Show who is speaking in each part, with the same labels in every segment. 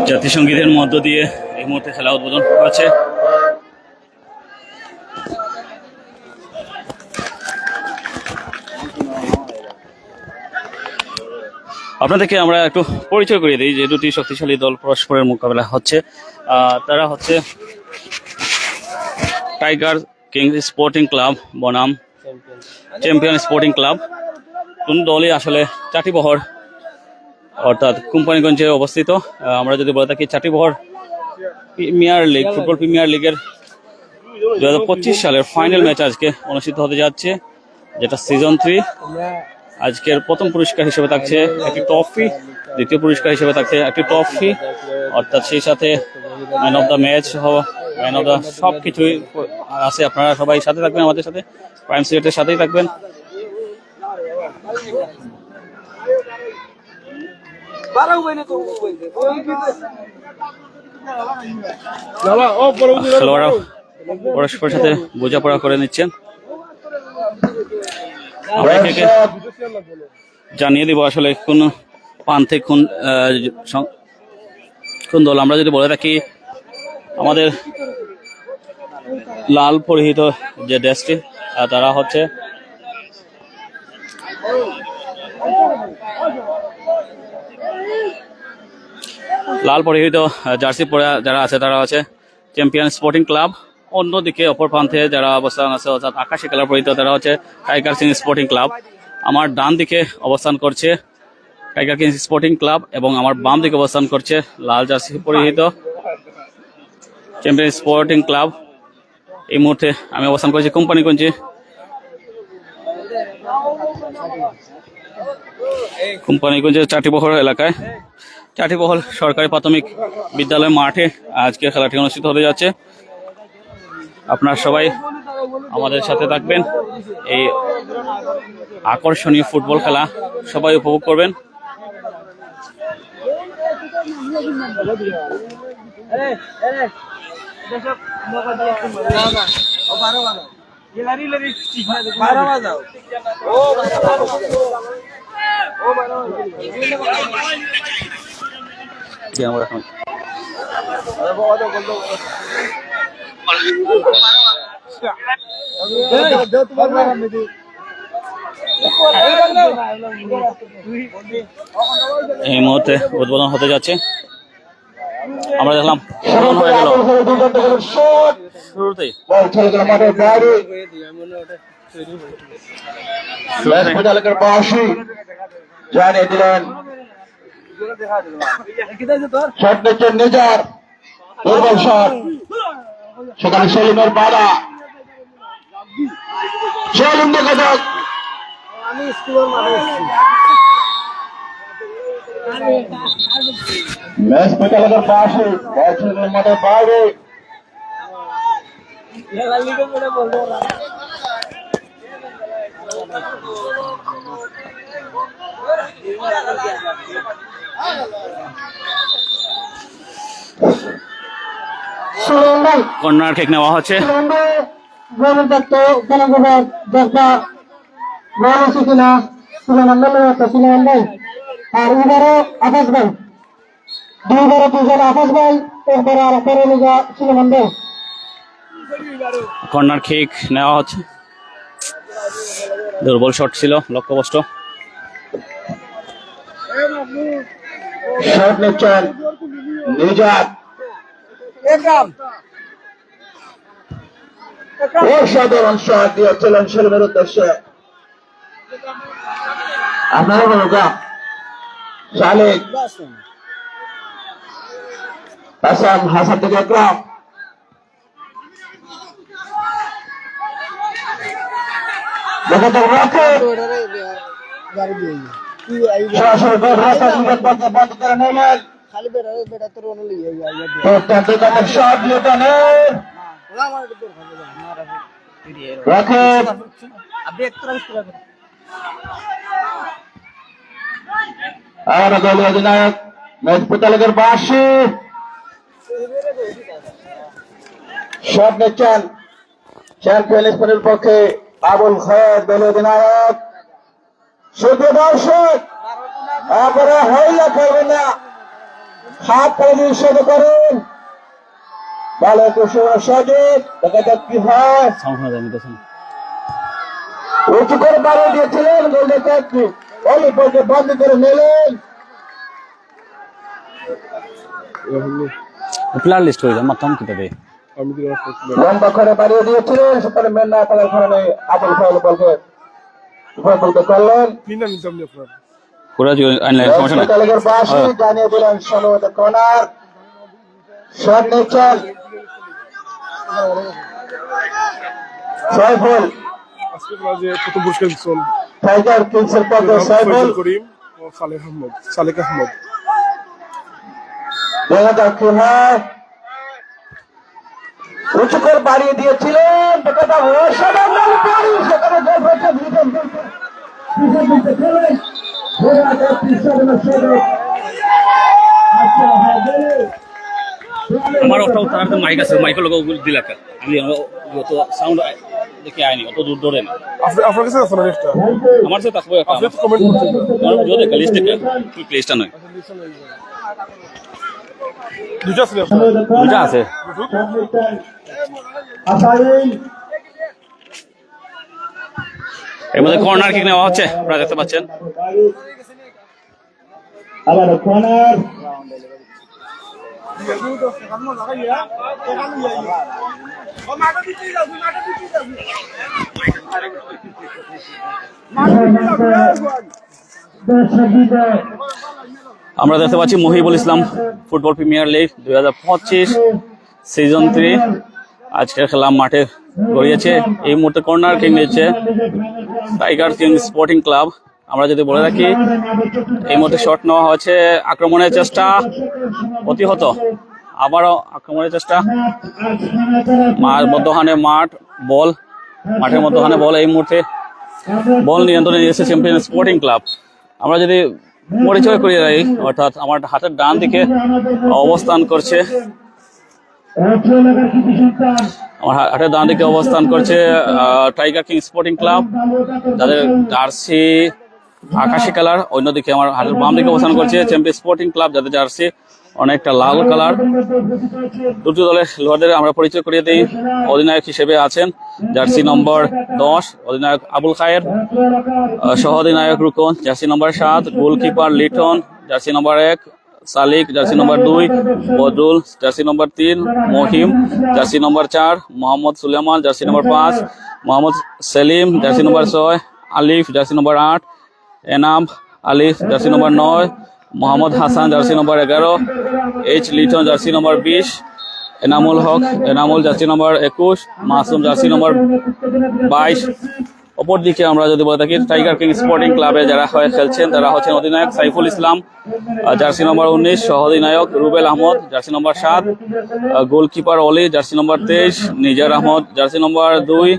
Speaker 1: জাতীয় সঙ্গীতের মধ্য দিয়ে এই মুহূর্তে খেলা উদ্বোধন হচ্ছে। আপনাদেরকে আমরা একটু পরিচয় করিয়ে দিই যে দুটি শক্তিশালী দল পরস্পরের মোকাবেলা হচ্ছে। তারা হচ্ছে টাইগার কিং স্পোর্টিং ক্লাব বনাম চ্যাম্পিয়ন স্পোর্টিং ক্লাব। কোন দলই আসলে চাটিবহর অর্থাৎ কোম্পানিগঞ্জে অবস্থিত। আমরা যদি বলে থাকি চাটিবহর প্রিমিয়ার লিগ, ফুটবল প্রিমিয়ার লিগের 2025 সালের ফাইনাল ম্যাচ আজকে অনুষ্ঠিত হতে যাচ্ছে, যেটা সিজন 3। আজকের প্রথম পুরস্কার হিসেবে থাকছে একটি ট্রফি, দ্বিতীয় পুরস্কার হিসেবে থাকছে একটি ট্রফি, অর্থাৎ সেই সাথে ম্যান অফ দ্য ম্যাচ সহ ম্যান অফ দ্য সব কিছুই আছে। আপনারা সবাই সাথে থাকবেন, আমাদের সাথে প্রাইম সিলেটের সাথেই থাকবেন। খেলোয়াড়রা পরস্পরের সাথে বোঝাপড়া করে নিচ্ছেন। আমরা একে জানিয়ে দিব আসলে কোন প্রান্তে কোন দল। আমরা যদি বলে থাকি আমাদের লাল পরিহিত যে দেশটি, তারা হচ্ছে লাল পরিহিত জার্সি পরে যারা আছে তারা হচ্ছে চ্যাম্পিয়ন স্পোর্টিং ক্লাব। অন্যদিকে অপর প্রান্তে যারা অবস্থান আছে অর্থাৎ আকাশি কালার পরিহিত তারা হচ্ছে টাইগার কিং স্পোর্টিং ক্লাব। আমার ডান দিকে অবস্থান করছে টাইগার কিং স্পোর্টিং ক্লাব এবং আমার বাম দিকে অবস্থান করছে লাল জার্সি পরিহিত চ্যাম্পিয়ন স্পোর্টিং ক্লাব। এই মুহূর্তে আমি অবস্থান করছি কোম্পানিগঞ্জে। কোম্পানিগঞ্জের চাটিবহর এলাকায়, চাটিবহল সরকারি প্রাথমিক বিদ্যালয় মাঠে আজকে খেলাটি অনুষ্ঠিত হতে যাচ্ছে। আপনারা সবাই আমাদের সাথে থাকবেন, এই আকর্ষণীয় ফুটবল খেলা সবাই উপভোগ করবেন। এই মুহূর্তে উদ্বোধন হতে যাচ্ছে। আমরা দেখলাম হয়ে গেল শুরুতেই।
Speaker 2: জানিয়ে দিলেন নিজের দুর্বল শট, সেখানে সেলিমের বাধা। সেলিম দেখা যাক ম্যাচ এলাকার পাশে বলছিলেন মাঠের বাইরে।
Speaker 1: কর্নার কিক নেওয়া হচ্ছে।
Speaker 3: আর এবারে আকাশ ভাই, দুইবারে দুজন আকাশ ভাই, একবারে আর পরে নিজা সুলেমান ভাই।
Speaker 1: কর্নার কিক নেওয়া হচ্ছে। দুর্বল শট ছিল, লক্ষ্যভ্রষ্ট।
Speaker 2: শট নিচ্ছেন নিজাত। অসাধারণ শট দিয়েছিলেন সেলিমের উদ্দেশ্যে। আপনারা বলুন শালিক হাসান, হাসান থেকে একরাম, বন্ধ করে নিলেন। শট লিটনের আর দলীয় অধিনায়ক মেজপুর তালুকের বাসী শট নিচ্ছেন চ্যাম্পিয়ন স্পোর্টের পক্ষে আবুল খায়ের দলীয় অধিনায়ক। শুধু দর্শক আপনারা হইলা করবেন না, হাত তালি নিষেধ করুন। ভালো কুশল সজীব, দেখা যাক কি হয়।
Speaker 1: সাউন্ড শোনা যায় নিতেছেন।
Speaker 2: উঁচু করে বাড়িয়ে দিয়েছিলেন গোলটা চাকরি, অলি বলকে বন্ধ করে নিলেন।
Speaker 1: প্লেয়ার লিস্ট হয়ে যায় মাত্র কিটা দেয়।
Speaker 2: লম্বা করে বাড়িয়ে দিয়েছিলেন, সেখানে মেন না করার কারণে আবুল খায়ের বলকে বলতে করলেন।
Speaker 1: পুরা আইনলাইন সমস্যা নাই।
Speaker 2: তালেগের বাসী জানিয়ে দিলেন সম্ভবত কর্নার শট নিচ্ছেন সাইফুল।
Speaker 4: প্রথম পুরস্কার দিচ্ছেন
Speaker 2: টাইগার কিংসের পক্ষে সাইফুল।
Speaker 4: করিম ও সালেক আহমদ।
Speaker 2: দেখা যাক কি হয়। উঁচু করে বাড়িয়ে দিয়েছিলেন, দেখা যাক অসাধারণ বাড়ি, সেখানে গোল হচ্ছে ভিতর দিতে খেলেন।
Speaker 1: আমার ওটা তার মাইক আছে, মাইকের লোক দিলা আমি অত সাউন্ড দেখে আইনি, অত দূর ধরে না।
Speaker 4: আপনার কাছে আছে না একটা?
Speaker 1: আমার সাথে থাকবো একটা,
Speaker 4: আপনি কমেন্ট করতে
Speaker 1: যদি লিস্ট থেকে কি প্লেসটা নয়,
Speaker 4: দুটো আছে আপনার?
Speaker 1: দুটা আছে। এর মধ্যে কর্নার কিক নেওয়া হচ্ছে, আপনারা দেখতে পাচ্ছেন।
Speaker 2: আবার কর্নার
Speaker 1: আমরা দেখতে পাচ্ছি মহিবুল ইসলাম ফুটবল প্রিমিয়ার লিগ 2025 সিজন 3 আজকের খেলা মাঠে গড়িয়েছে। এই মুহূর্তে কর্নার কিক নিচ্ছে টাইগার কিং স্পোর্টিং ক্লাব। আমরা যদি বলে রাখি এই মুহূর্তে শট নেওয়া হয়েছে, আক্রমণের চেষ্টা প্রতিহত, আবারও আক্রমণের চেষ্টা, মধ্যখানে মাঠের মধ্যখানে বল। এই মুহূর্তে বল নিয়ন্ত্রণে নিয়েছে চ্যাম্পিয়ন স্পোর্টিং ক্লাব। আমরা যদি পরিচয় করিয়ে রাখি, অর্থাৎ আমার হাতের ডান দিকে অবস্থান করছে টাইগার কিং স্পোর্টিং ক্লাব, যাদের জার্সি আকাশি কালার। অন্যদিকে আমার হাতের বাম দিকে অবস্থান করছে চ্যাম্পিয়ন স্পোর্টিং ক্লাব, যাদের জার্সি অনেকটা লাল কালার। দুটি দলের লোহাদের আমরা পরিচয় করিয়ে দিই। অধিনায়ক হিসেবে আছেন জার্সি নম্বর 10 অধিনায়ক আবুল খায়ের, সহ অধিনায়ক Rukon jersey number 7, goalkeeper Liton jersey number 1, Salik jersey number 2, Badrul jersey number 3, Mahim jersey number 4, Mohammad Suleman jersey number 5, Mohammad Selim jersey number 6, Alif jersey number 8, Enam Ali jersey number 9, Mohammad Hasan jersey number 11, H Liton jersey number 20, Enamul Haque jersey number 21, Masum jersey number 22। অপরদিকে আমরা যদি বলে থাকি টাইগার কিং স্পোর্টিং ক্লাবে যারা হয়ে খেলছেন তারা হচ্ছেন অধিনায়ক সাইফুল ইসলাম জার্সি নম্বর 19, সহ অধিনায়ক Rubel Ahmed jersey number 7, goalkeeper Oli jersey number 23, Nizar Ahmed jersey number 2,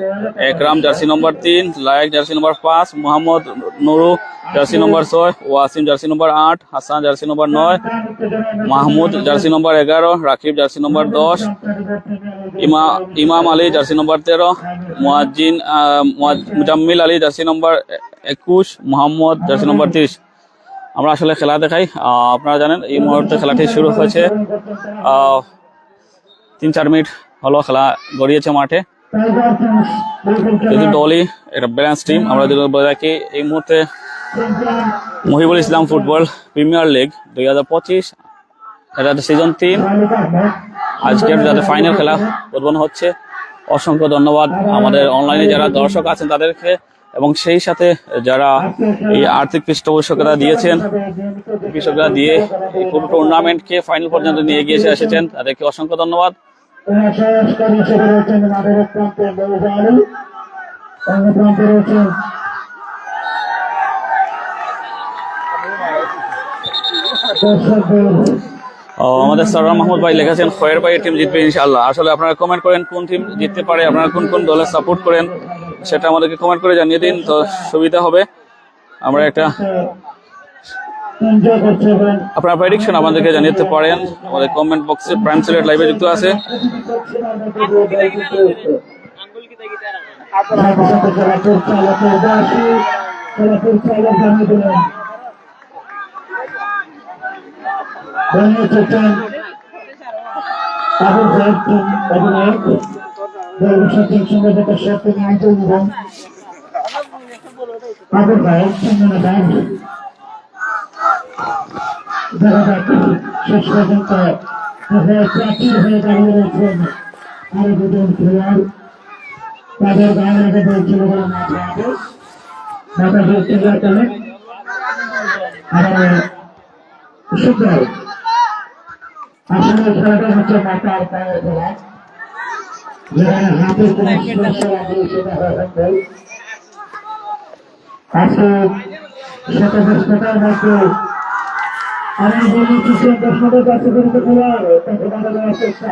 Speaker 1: Ekram jersey number 3, Layek jersey number 5, Mohammad Nuru jersey number 6, Wasim jersey number 8, Hasan jersey number 9, Mahmud jersey number 11, Rakib jersey number 10, Imam Ali jersey number 13, Muzammil Ali jersey number 21, Mohammad jersey number 30। আমরা আসলে খেলা দেখাই। আপনারা জানেন এই মুহূর্তে খেলাটি শুরু হয়েছে, 3-4 মিনিট হলো খেলা গড়িয়েছে মাঠে। যদি দলই একটা ব্যালেন্স টিম। আমরা যদি বলে রাখি এই মুহূর্তে মহিবুল ইসলাম ফুটবল প্রিমিয়ার লিগ 2025 এটা সিজন 3 আজকের যাদের ফাইনাল খেলা উদ্বোধন হচ্ছে। অসংখ্য ধন্যবাদ আমাদের অনলাইনে যারা দর্শক আছেন তাদেরকে, এবং সেই সাথে যারা এই আর্থিক পৃষ্ঠপোষকতা দিয়েছেন, কৃষকরা দিয়ে এই পুরো টুর্নামেন্টকে ফাইনাল পর্যন্ত নিয়ে গিয়ে এসেছেন, তাদেরকে অসংখ্য ধন্যবাদ। আমাদের সরওয়ার মাহমুদ ভাই লিখেছেন খয়ের ভাই টিম জিতবে ইনশাআল্লাহ। আসলে আপনারা কমেন্ট করেন কোন টিম জিততে পারে, আপনারা কোন কোন দলের সাপোর্ট করেন সেটা আমাদেরকে কমেন্ট করে জানিয়ে দিন, তো সুবিধা হবে। আমরা একটা আপনার প্রেডিকশন আমাদেরকে জানিয়ে দিতে পারেন আমাদের কমেন্ট বক্সে। প্রাইম সিলেট লাইভে যুক্ত আছে।
Speaker 3: সাথে সাথে খেলা পরিচালকের দাসী খেলা পরিচালক জানিয়ে দিলেন জানিয়ে এসেছেন আবুল খায়ের টিম অধিনায়ক দলবসা টিম সংগঠকের সাথে নিয়মিত এবং আবুল খায়ের টিম ম্যানেজার দেখা যাক শেষ পর্যন্ত প্রাচীর হয়ে দাঁড়িয়ে রয়েছেন আরো দুজন খেলোয়াড় তাদের গায়ে লেগে বলছিল বলে মাঠে আছে মাথা দিয়ে ক্লিয়ার করলেন আর সুন্দর আসলে খেলাটা হচ্ছে মাথার পায়ের খেলা যেখানে হাতের কোন স্পর্শ লাগলে সেটা হয় হ্যান্ডবল আজকে শতব্যস্ততার মধ্যে আমি বলি কিছু দর্শকের কাছে কিন্তু খেলার প্রতিবাদ দেওয়ার চেষ্টা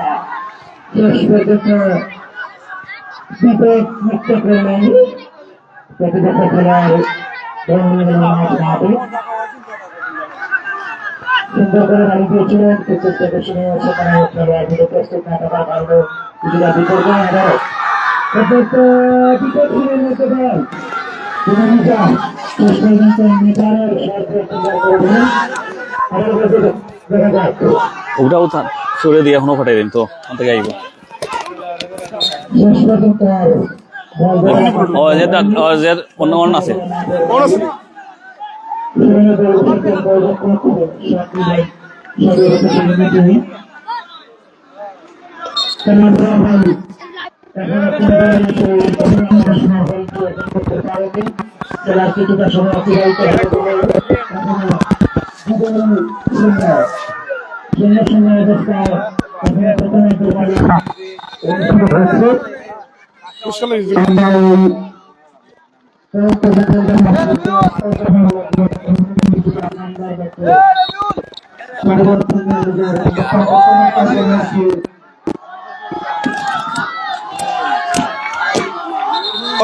Speaker 3: শেষ পর্যন্ত বিপদ মুক্ত করলেন প্রতিপক্ষ খেলার সুন্দর করে গাড়ি দিয়েছিলেন ক্রিকেট প্রদর্শনী সেখানে খেলোয়াড়গুলো প্রস্তুত না থাকার কারণে কিছুটা বিপর্যয় আবার বিপদ ছিলেন মধ্যে দল তিনি নিজা শেষ পর্যন্ত নিজারের সাহায্যে ক্লিয়ার করে দিলেন দেখা যাক
Speaker 1: ওটা উঠান সরে দিয়ে এখনো ফাটাই দিন তো থেকে আইব
Speaker 3: শেষ পর্যন্ত
Speaker 1: অন্য অন্য আছে
Speaker 3: কিছুটা সময় অতিবাহিত শূন্য অবস্থায়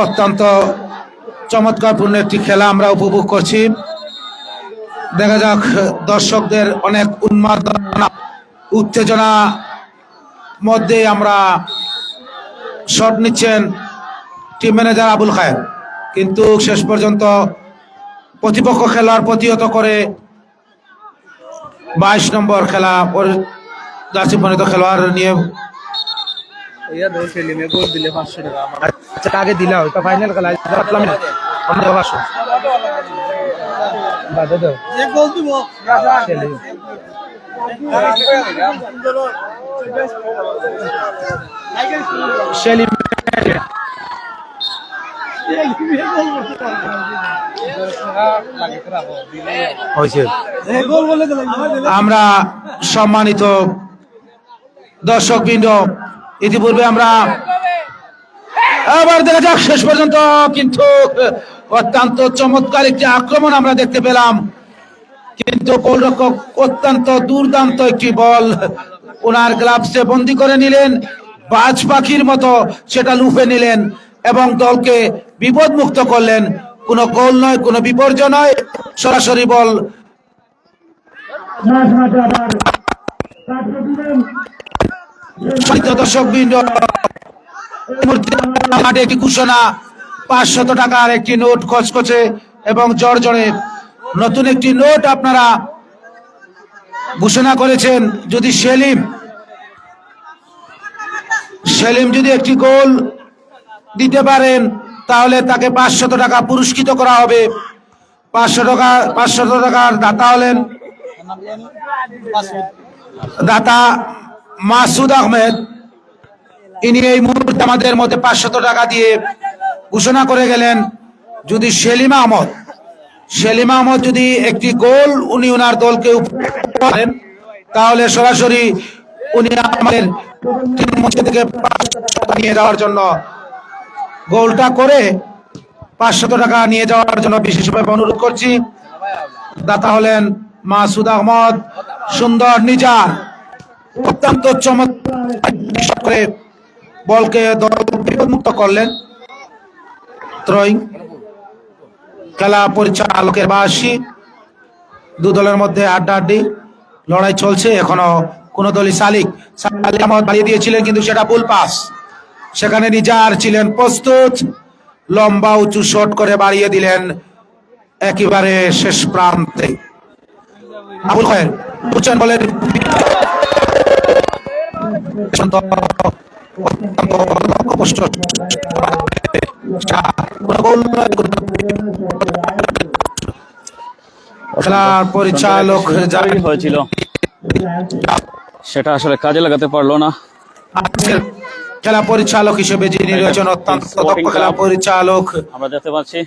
Speaker 5: অত্যন্ত চমৎকারপূর্ণ একটি খেলা আমরা উপভোগ করছি দেখা যাক দর্শকদের অনেক উন্মাদনা উত্তেজনা মধ্যে আমরা শট নিচ্ছেন টিম ম্যানেজার আবুল খায়ের কিন্তু শেষ পর্যন্ত প্রতিপক্ষ খেলোয়াড় প্রতিহত করে 22 নম্বর খেলা জার্সি পরিণত খেলোয়াড় নিয়ে
Speaker 6: আগে দিলা ওটা ফাইনাল খেলা রাখলাম না আমরা 500 বাদে দাও যে গোল দিব সেলিম
Speaker 5: আমরা সম্মানিত দর্শকবৃন্দ ইতিপূর্বে আমরা আবার দেখা যাক শেষ পর্যন্ত কিন্তু অত্যন্ত চমৎকার একটি আক্রমণ আমরা দেখতে পেলাম কিন্তু গোলরক্ষক অত্যন্ত দুর্দান্ত একটি বল ওনার গ্লাভসে বন্দি করে নিলেন বাজ পাখির মতো সেটা লুফে নিলেন এবং দলকে বিপদ মুক্ত করলেন কোনো গোল নয় কোনো বিপর্যয় নয় সরাসরি বল দর্শকবৃন্দ মাঠে একটি ঘোষণা 500 টাকার একটি নোট খচখচে এবং জড়জড়ে নতুন একটি নোট আপনারা ঘোষণা করেছেন যদি সেলিম যদি একটি গোল দিতে পারেন তাহলে তাকে 500 টাকা পুরস্কৃত করা হবে 500 টাকার দাতা হলেন দাতা মাসুদ আহমেদ ইনি এই মুহূর্তে আমাদের মধ্যে 500 টাকা দিয়ে ঘোষণা করে গেলেন যদি সেলিম আহমদ যদি একটি গোল উনি ওনার দলকে করেন তাহলে সরাসরি উনি আমাদের মঞ্চ থেকে নিয়ে যাওয়ার জন্য গোলটা করে 500 টাকা নিয়ে যাওয়ার জন্য বিশেষভাবে অনুরোধ করছি দাতা হলেন মাসুদ আহমদ সুন্দর নিজার অত্যন্ত চমৎকার করে বলকে বিপদমুক্ত করলেন থ্রোয়িং খেলা পরিচালকের 82 দু দলের মধ্যে আড্ডাআড্ডি লড়াই চলছে এখনো কোন দলই সালিক আহমদ বাড়িয়ে দিয়েছিলেন কিন্তু সেটা ভুল পাস সেখানে নিজার ছিলেন প্রস্তুত লম্বা উঁচু শট করে বাড়িয়ে দিলেন একেবারে শেষ প্রান্তে। আবুল খায়ের উচ্চান বলেন খেলার পরিচালক
Speaker 1: জারি হয়েছিল, সেটা আসলে কাজে লাগাতে পারলো না।
Speaker 5: আজকের খেলা পরিচালক হিসেবে যিনি রয়েছেন অত্যন্ত দক্ষ খেলা পরিচালক
Speaker 1: আমরা দেখতে পাচ্ছি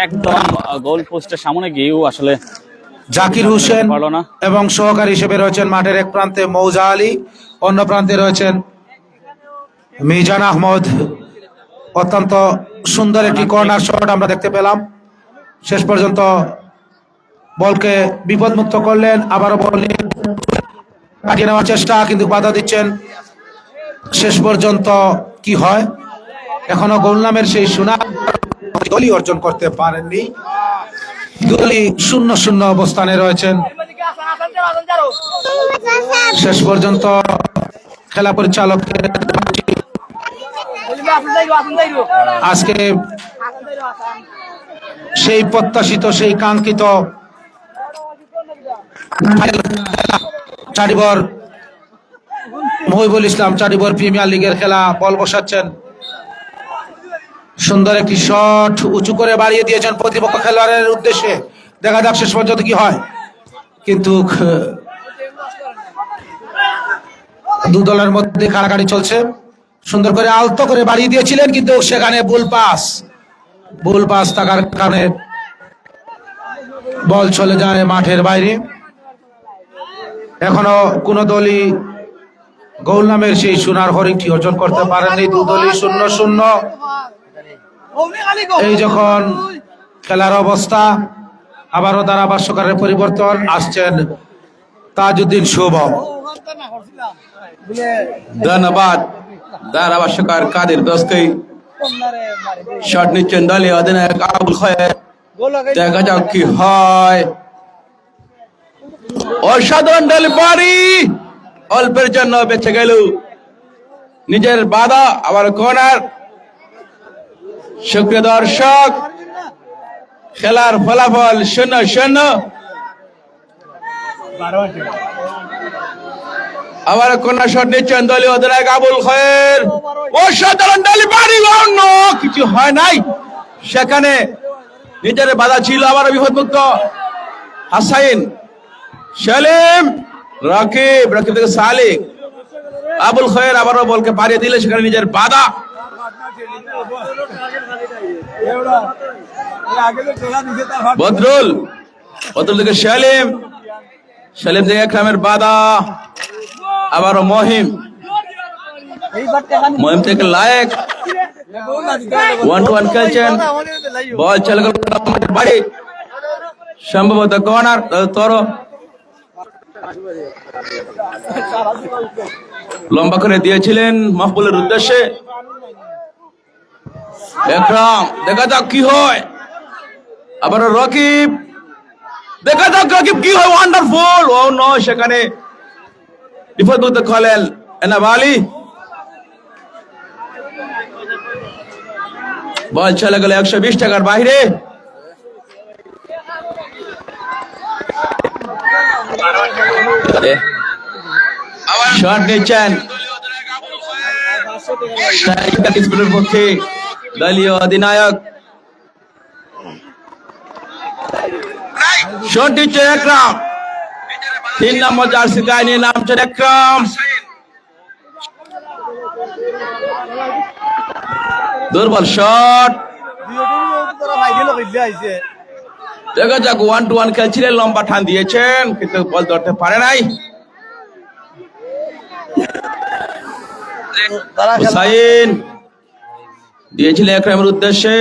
Speaker 1: একদম গোল পোস্টের সামনে গিয়েও আসলে
Speaker 5: জাকির হোসেন
Speaker 1: পারলো না।
Speaker 5: এবং সহকারী হিসেবে রয়েছেন মাঠের এক প্রান্তে মৌজা আলী, অন্য প্রান্তে রয়েছেন মিজান আহমদ। অত্যন্ত সুন্দর একটি কর্নার শট আমরা দেখতে পেলাম। শেষ পর্যন্ত বলকে বিপদমুক্ত করলেন, আবারও বল নিয়ে কাটিয়ে নেওয়ার চেষ্টা, কিন্তু বাধা দিচ্ছেন। শেষ পর্যন্ত কি হয়, এখনো গোল নামের সেই সুনাম দলই অর্জন করতে পারেননি। দলই 0-0 অবস্থানে রয়েছেন। শেষ পর্যন্ত খেলা পরিচালক আজকে সেই প্রত্যাশিত সেই কাঙ্ক্ষিত চারিবর মহিবুল ইসলাম চারিবর প্রিমিয়ার লিগের খেলা বল বসাচ্ছেন। সুন্দর একটি শট উঁচু করে বাড়িয়ে দিয়েছেন প্রতিপক্ষ খেলোয়াড়ের উদ্দেশ্যে। দেখা যাক শেষ পর্যন্ত কি হয়, কিন্তু দু দলের মধ্যে কাড়াকাড়ি চলছে। সুন্দর করে আলতো করে বাড়িয়ে দিয়েছিলেন, কিন্তু সেখানে ভুল পাস থাকার কারণে বল চলে যায় মাঠের বাইরে। এখনো কোন দলই গোল নামের সেই সোনার হরিণটি অর্জন করতে পারেননি। দু দলই 0-0। এই যখন খেলার অবস্থা, আবারও ধারাভাষ্যকারের পরিবর্তন, আসছেন তাজউদ্দিন শুভ।
Speaker 7: ধন্যবাদ ধারাভাষ্যকার কাদের দোস্তি। শট নিচ্ছেন দলীয় অধিনায়ক আবুল খায়ের। দেখা যাক কি হয়। অসাধারণ ডেলিভারি, অল্পের জন্য বেঁচে গেল। নিজের বাধা, আবার কর্নার। সুপ্রিয় দর্শক, খেলার ফলাফল 0-0। আবার কর্নার শট নিচ্ছেন দলীয় অধিনায়ক আবুল খায়ের। অসাধারণ ডেলিভারি, অন্য কিছু হয় নাই সেখানে। নিজের বাধা ছিল, আবার বিপদমুক্ত হাসাইন, সেলিম, রাকিব থেকে সালিক। আবুল খায়ের আবারও বলকে পাড়িয়ে দিলে সেখানে নিজের বাধা। বদরুল থেকে সেলিম থেকে একরামের বাধা। আবারও মহিম থেকে লায়েক। 1-1 খেলছেন। বল চলে গেল বাড়ি, সম্ভবত কর্নার। লম্বা করে দিয়েছিলেন মাহবুলের উদ্দেশ্যে একরাম। দেখা যাক কি হয়। আবার রকিব, দেখা যাক রকিব কি হয়। ওয়ান্ডারফুল, ও নয় সেখানে বিপদমুক্ত খলেল এনাব আলী। বল চলে গেল 120 টাকার বাইরে। শট নিচ্ছেন পক্ষে দলীয় অধিনায়ক। শট নিচ্ছে একরাম। 3 নম্বর জার্সি গায়ে নিয়ে নামছেন একরাম। দুর্বল শট। দেখা যাক 1-1 খেলছিলেন, লম্বা টান দিয়েছেন কিন্তু বল ধরতে পারে নাই। হুসাইন দিয়েছিলেন একরামের উদ্দেশ্যে।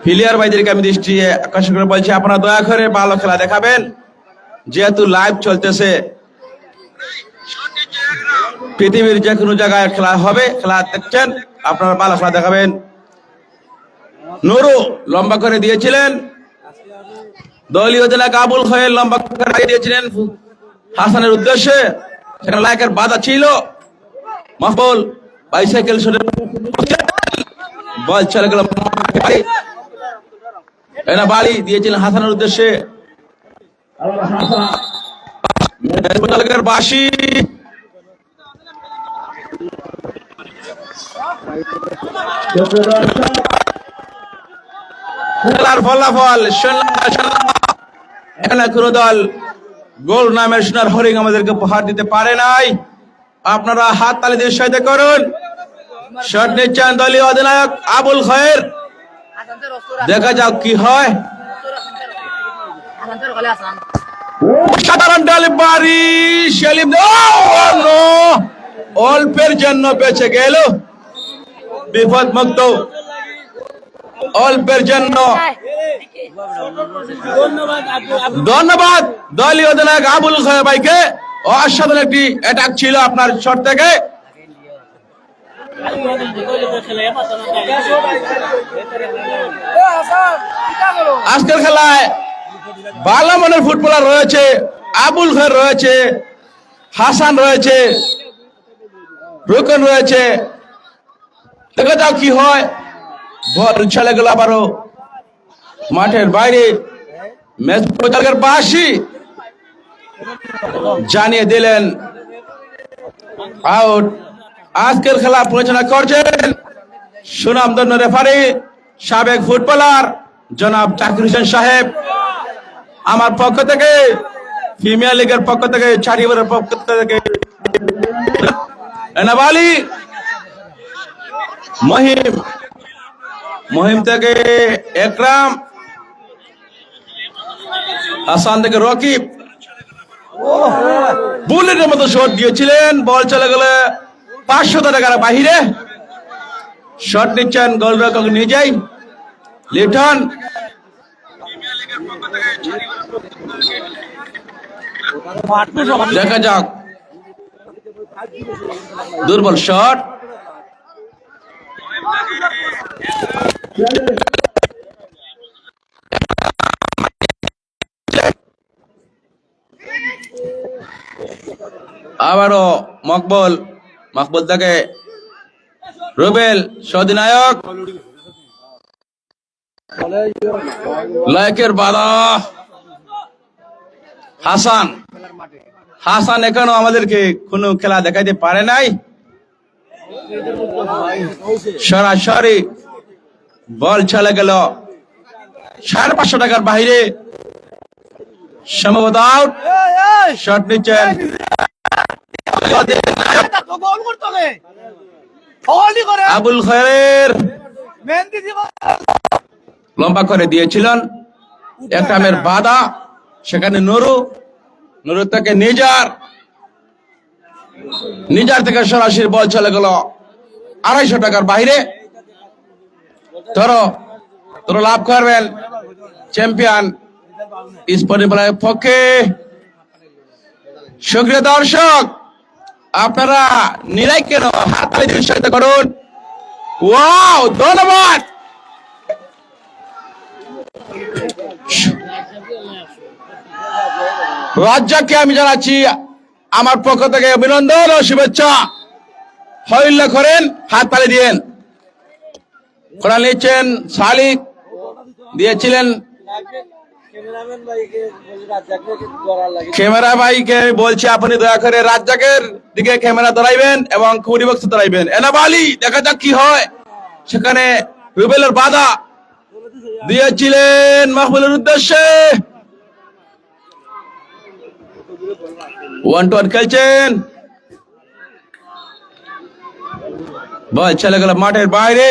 Speaker 7: প্লেয়ার ভাইদেরকে আমি দৃষ্টি আকর্ষণ করে বলছি, আপনারা দয়া করে ভালো খেলা দেখাবেন, যেহেতু লাইভ চলতেছে। পৃথিবীর যে কোনো জায়গায় খেলা হবে, খেলা দেখছেন, আপনারা ভালো খেলা দেখাবেন। নুরু লম্বা করে দিয়েছিলেন, দলীয় অধিনায়ক আবুল খায়ের লম্বা করে দিয়েছিলেন হাসানের উদ্দেশ্যে। সেখানে লায়কের বাধা ছিল। মাহবুল বাইসাইকেল বল চলে গেল এনা বালি দিয়েছিলেন হাসানের উদ্দেশ্যে বাসি খেলার ফলাফল এখানে কোনো দল গোল নামের সোনার হরিং আমাদেরকে উপহার দিতে পারে নাই। আপনারা হাত তালি দিয়ে সহায়তা করুন। শট নিচ্ছেন দলীয় অধিনায়ক আবুল খয়ের, দেখা যাক কি হয়। সাধারণ ডেলিভারি সেলিম অল্পের জন্য বেঁচে গেল, বিপদ মুক্ত অল্পের জন্য। ধন্যবাদ দলীয় অধিনায়ক আবুল খয়ের ভাইকে, অসাধারণ একটি অ্যাটাক ছিল আপনার শট থেকে। আজকের খেলায় ভালো মানের ফুটবলার রয়েছে, আবুল খয়ের রয়েছে, হাসান রয়েছে, রুকন রয়েছে, দেখা যাও কি হয়। বল চলে গেল আবারও মাঠের বাইরে। ম্যাচ প্রচারকের বাসি জানিয়ে দিলেন আউট। আজকের খেলা পরিচালনা করছেন সুনামধন্য রেফারি সাবেক ফুটবলার জনাব জাকির হোসেন সাহেব। আমার পক্ষ থেকে, প্রিমিয়ার লিগের পক্ষ থেকে, চারিবারের পক্ষ থেকে এনাব আলী, মহিম থেকে একরাম, হাসান থেকে রকিব বুলেটের মতো শট দিয়েছিলেন। বল চলে গেলে 500 টাকার বাহিরে। শট নিচ্ছেন গোলরক্ষক নিজেই লিটন। দেখা যাক, দুর্বল শট। আবারও মকবুল থেকে রুবেল সধিনায়ক, লায়কের বাধা হাসান এখনো আমাদেরকে কোনো খেলা দেখাইতে পারে নাই। সরাসরি বল চলে গেল 550 টাকার বাইরে, সম্ভবত আউট। শট নিচ্ছেন আবুল খয়ের, লম্বা করে দিয়েছিলেন একরামের বাধা, সেখানে নুরু থেকে নিজার থেকে সরাসরি বল চলে গেল 250 টাকার বাইরে। তোর লাভ করবেন চ্যাম্পিয়ন স্পোর্টিং ক্লাবের পক্ষে। সুপ্রিয় দর্শক, আপনারা নিরাই কেন হাততালি দিয়ে সহায়তা করুন। ওয়াও, ধন্যবাদ। রাজ্জাককে আমি জানাচ্ছি আমার পক্ষ থেকে অভিনন্দন ও শুভেচ্ছা। হইল্লা করেন, হাততালি দিয়েন। কোরআন নিচ্ছেন সালিক, দিয়েছিলেন ক্যামেরা ভাইকে বলছি আপনি দয়া করে রাজ্জাকের দিকে ক্যামেরা ধরাইবেন এবং খুঁড়ি বক্স ধরাইবেন। এনাব আলী, দেখা যাক কি হয়। সেখানে রুবেলের বাধা দিয়েছিলেন মাহবুবের উদ্দেশ্যে। 1-1 খেলছেন, বল চলে গেল মাঠের বাইরে।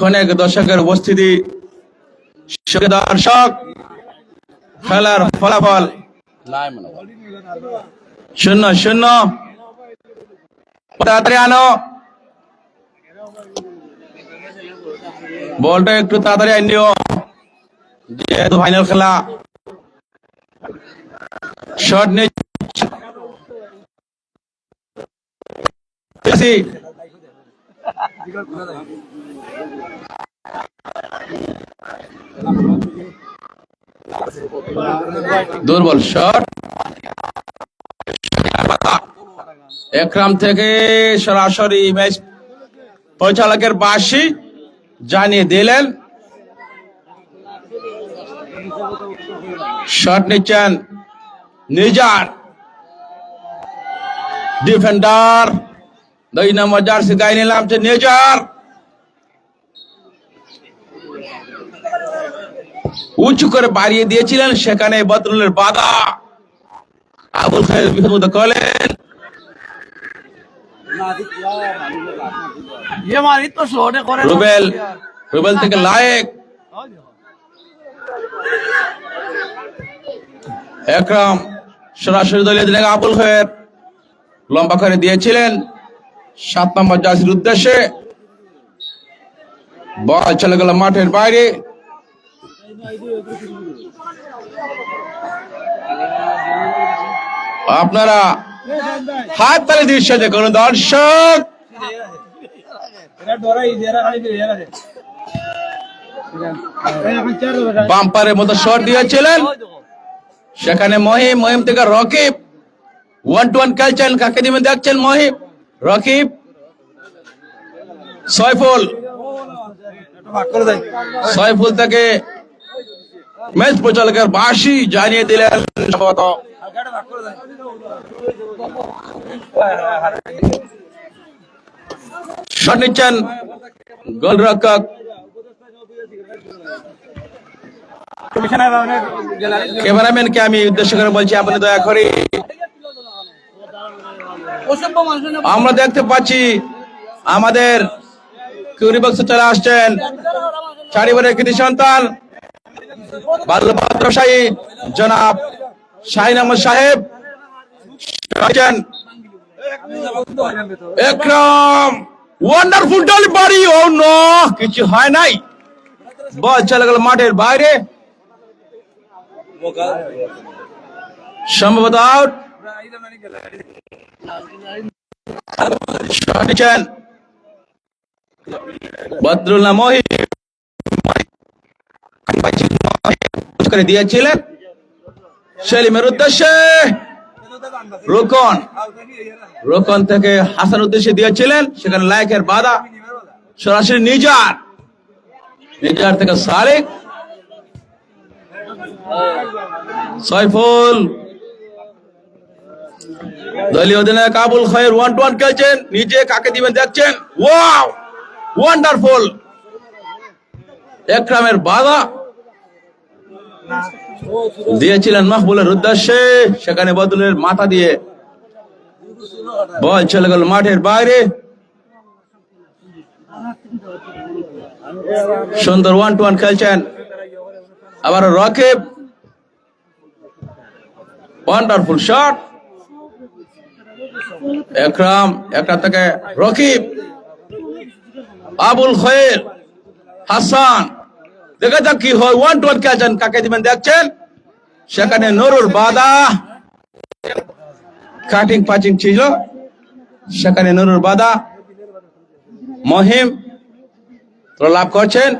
Speaker 7: অনেক দর্শকের উপস্থিতি। দর্শক, খেলার ফলাফল 0-0। তাড়াতাড়ি আনো, বলটা একটু তাড়াতাড়ি আনিও, যেহেতু ফাইনাল খেলা। শট নিচ্ছি দুর্বল শট একরাম থেকে সরাসরি ম্যাচ পরিচালকের বাঁশি জানিয়ে দিলেন। শট নিচ্ছেন নিজার, ডিফেন্ডার 2 নম্বর জার্সি গায়ে নিলাম যে নিজার, উঁচু করে বাড়িয়ে দিয়েছিলেন, সেখানে বদরুলের বাধা, আবুল খায়ের বিপদ করলেন। রুবেল থেকে লায়েক, একরাম সরাসরি দলীয় দিনে আবুল খায়ের লম্বা করে দিয়েছিলেন 7 নম্বর জার্সির উদ্দেশ্যে। বল চলে গেল মাঠের বাইরে। আপনারা হাত তালি দৃশ্য দেখুন দর্শক, বাম্পারের মতো শট দিয়েছিলেন, সেখানে মহিম থেকে রকিব 1-1 খেলছেন। কাকে দিবেন দেখছেন মহিম, রকিব, সয়ফুল থেকে ম্যাচ পরিচালকের বাঁশি জানিয়ে দিলেন। সম্ভবত শট নিচ্ছেন গোলরক্ষক, ক্যামেরাম্যানকে আমি উদ্দেশ্য করে বলছি, আপনি দয়া করে, আমরা দেখতে পাচ্ছি আমাদের কিউরিবক্সে চলে আসছেন চারিবারের কৃতি সন্তান ব্যবসায়ী জনাব শাহিন আহমদ সাহেব, একরাম ওয়ান্ডারফুল ডেলিভারি, ও নো, কিছু হয় নাই, বল চলে গেল মাঠের বাইরে, সম্ভবত আউট। বদরুল না মহিম করে দিয়েছিলেন সেলিমের উদ্দেশ্যে, রোকন থেকে হাসান উদ্দেশ্যে দিয়েছিলেন, সেখানে লায়েকের বাধা, সরাসরি নিজার থেকে সালেক, সয়ফুল, দলীয় অধিনায়ক আবুল খায়ের 1-1 খেলছেন, নিজে কাকে দিবেন দেখছেন, ওয়াও ওয়ান্ডারফুল, একরামের বাধা দিয়েছিলেন মাহবুলের উদ্দেশ্যে, সেখানে বদরুলের মাথা দিয়ে বল চলে গেল মাঠের বাইরে। সুন্দর 1-1 খেলছেন আবার রকিব, ওয়ান্ডারফুল শট, একরাম থেকে রকিব, আবুল খায়ের, হাসান, দেখা যাক কি হয়, 1-1 খেলছেন, কাকে দিবেন দেখছেন, সেখানে নুরুর বাধা, কাটিং পাচিং ছিল, সেখানে নুরুর বাধা, মহিম লাভ করছেন,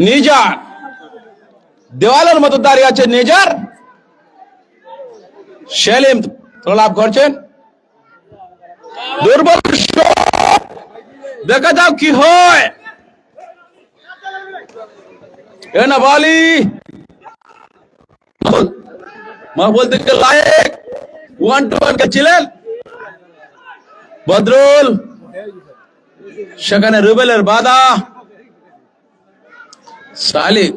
Speaker 7: নিজার দেওয়ালের মতো দাঁড়িয়ে আছে নিজার, সেলিম লাভ করছেন, দুর্বল, দেখা যাও কি হয়, না বলি মাহবুল থেকে লায়েক 1-1 ছিলেন, বদরুল, সেখানে রুবেলের বাধা, সালিক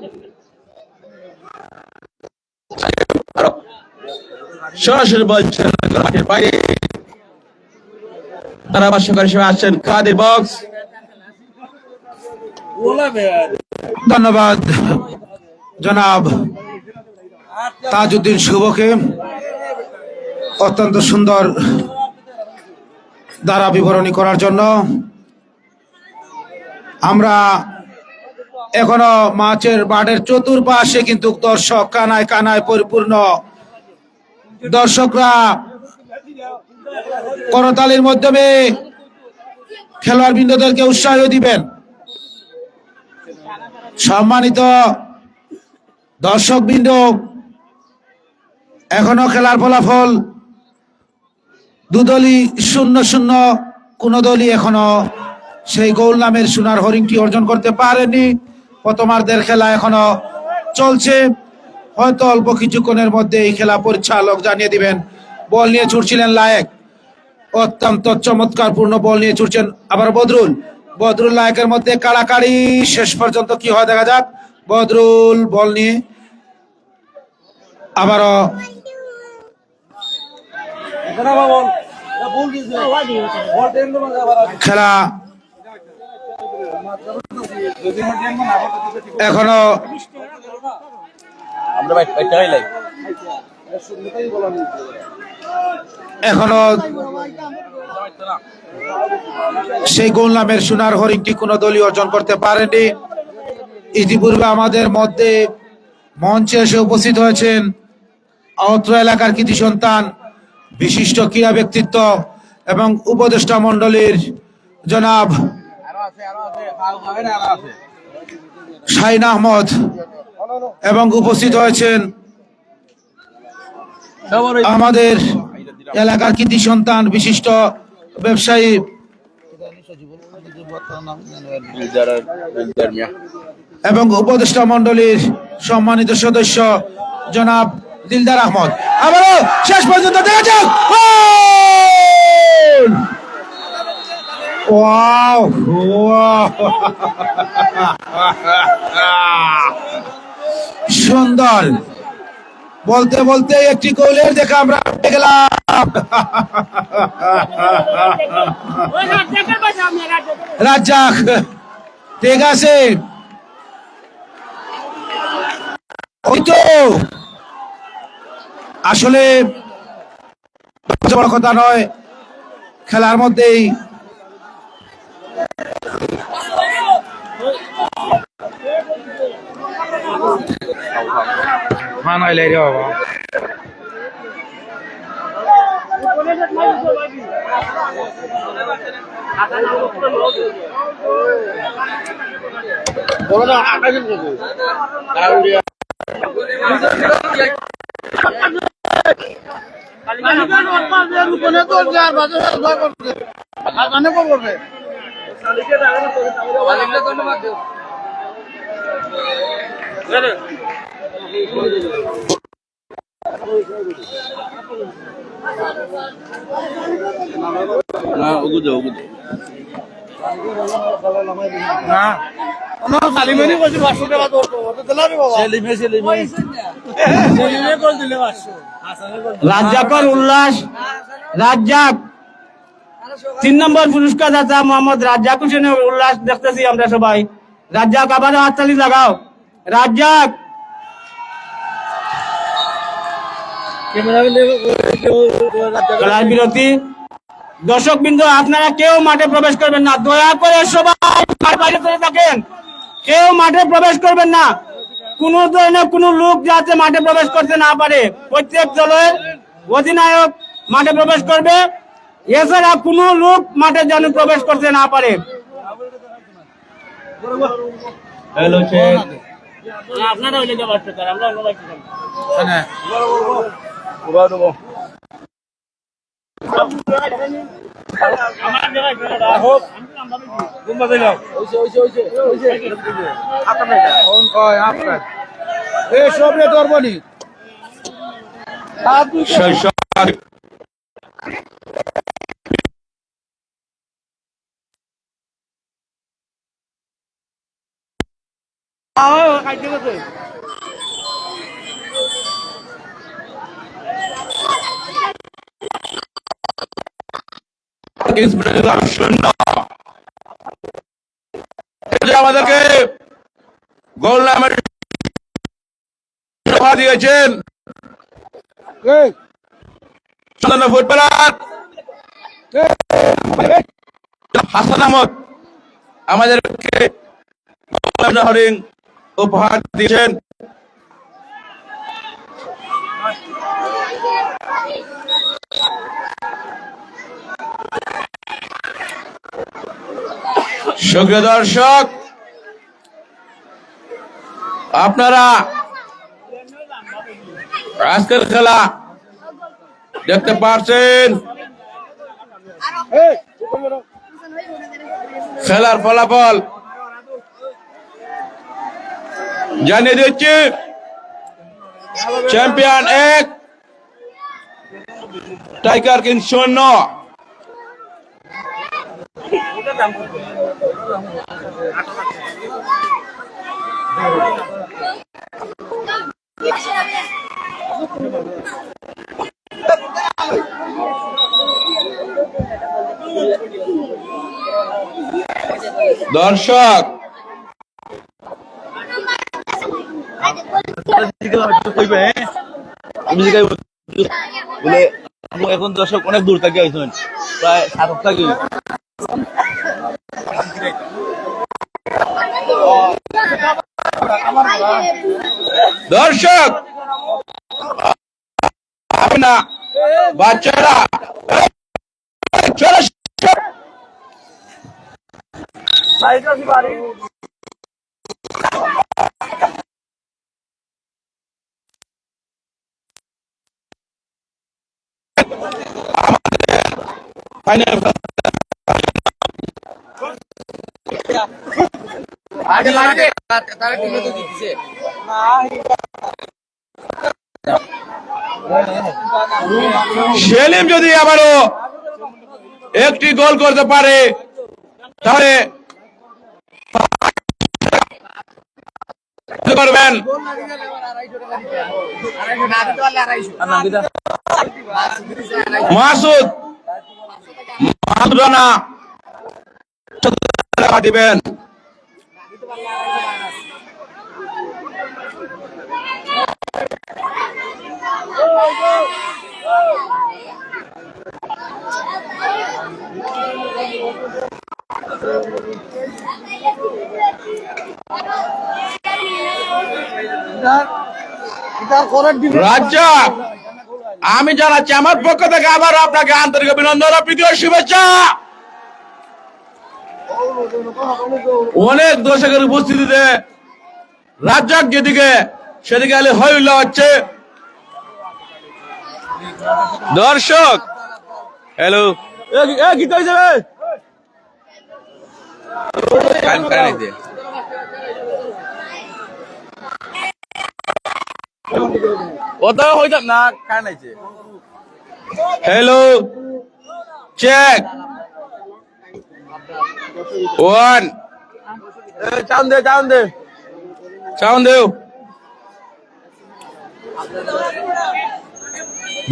Speaker 7: সরাসরি বলছেন তারা ভাষ্যকার হিসেবে আসছেন কাদের বক্স।
Speaker 5: ধন্যবাদ জনাব তাজউদ্দিন শুভকে অত্যন্ত সুন্দর ধারা বিবরণী করার জন্য। আমরা এখনো মাঠের মাঠের চতুর্পাশে কিন্তু দর্শক কানায় কানায় পরিপূর্ণ, দর্শকরা করতালির মাধ্যমে খেলোয়াড় বৃন্দদেরকে উৎসাহ দিবেন। সম্মানিত দর্শক বৃন্দ, এখনো খেলার ফলাফল দুদলই 0-0 কোন দলই এখনো সেই গোল নামের সোনার হরিণটি অর্জন করতে পারেনি। প্রথমার্ধের খেলা এখনো চলছে, হয়তো অল্প কিছুক্ষণের মধ্যে এই খেলা পরিচালক জানিয়ে দিবেন। বল নিয়ে ছুটছিলেন লায়েক, অত্যন্ত চমৎকার পূর্ণ বল নিয়ে ছুটছেন আবার বদরুল লায়েকের মধ্যে কাড়াকাড়ি, শেষ পর্যন্ত কি হয় দেখা যাক। বদরুল বল নিয়ে আবারও খেলা এখনো সেই গোল নামের সোনার হরিণটি কোন দলই অর্জন করতে পারেনি। ইতিপূর্বে আমাদের মধ্যে মঞ্চে এসে উপস্থিত হয়েছেন অত্র এলাকার কৃতি সন্তান, বিশিষ্ট ক্রীড়া ব্যক্তিত্ব এবং উপদেষ্টা মন্ডলীর জনাব শাহিন আহমদ, এবং উপস্থিত হয়েছেন আমাদের এলাকার কৃতি সন্তান বিশিষ্ট ব্যবসায়ী এবং উপদেষ্টা মন্ডলীর সম্মানিত সদস্য জনাব দিলদার আহমদ। আবারও শেষ পর্যন্ত দেখা যাক। ওয়াও সুন্দর, বলতে বলতে একটি গোলের দেখা আমরা পেয়ে গেলাম। রাজ্জাক ঠিক আছে, ওই তো আসলে বড় কথা নয়, খেলার মধ্যেই
Speaker 6: রাজ্জাকর উল্লাস, রাজ্জাক 3 নম্বর পুরস্কার দাতা মোহাম্মদ রাজ্জাক হোসেনের উল্লাস দেখতেছি আমরা সবাই। রাজ্জাক আবারও হাততালি লাগাও। রাজ্জাক খেলার বিরতি। দর্শক বিন্দু, আপনারা কেউ মাঠে প্রবেশ করবেন না, দয়া করে সবাই বাইরে চলে থাকেন, কেউ মাঠে প্রবেশ করবেন না। কোন ধরনের কোন লোক যাতে মাঠে প্রবেশ করতে না পারে, প্রত্যেক দলের অধিনায়ক মাঠে প্রবেশ করবে, এছাড়া কোন লোক মাঠে যেন প্রবেশ করতে না পারে। আপনারা হইলে যাবার আমরা
Speaker 7: আমাদেরকে গোল নামের দিয়েছেন ফুটবলার হাসান আহমদ, আমাদেরকে হরিণ উপহার দিয়েছেন। সুপ্রিয় দর্শক, আপনারা আজকের খেলা দেখতে পাচ্ছেন। খেলার ফলাফল জানিয়ে দিচ্ছি। Champion 1, tiger king 0। দর্শক
Speaker 8: এখন দর্শক অনেক দূর থেকে আইছেন, প্রায় 7 থেকে।
Speaker 7: দর্শক না বাচ্চারা চলো ফাইনাল সেলিম যদি আবারও একটি গোল করতে পারে তাহলে করবেন। মাসুদ রানা দিবেন। রাজ্জাক, আমি জানাচ্ছি আমার পক্ষ থেকে আবার আপনাকে আন্তরিক অভিনন্দন ও প্রীতি ও শুভেচ্ছা। অনেক দর্শকের উপস্থিতিতে রাজ্জাক যেদিকে সেদিকে আলে হইল হচ্ছে। দর্শক হ্যালো গীত হয়ে যাবে ওটা হয়ে যাব না কার নাইছে। হ্যালো চেক 1 চাউন দেও।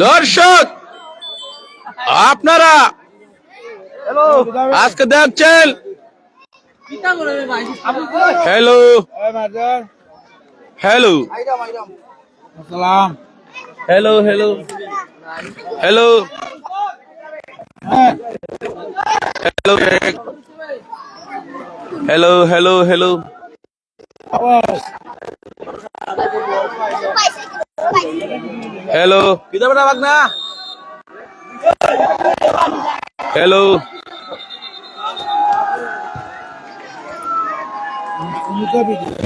Speaker 7: দর্শক আপনারা আজকে দেখছেন hello hello hello hello hello hello hello hello hello কিতা বড় বাগনা হ্যালো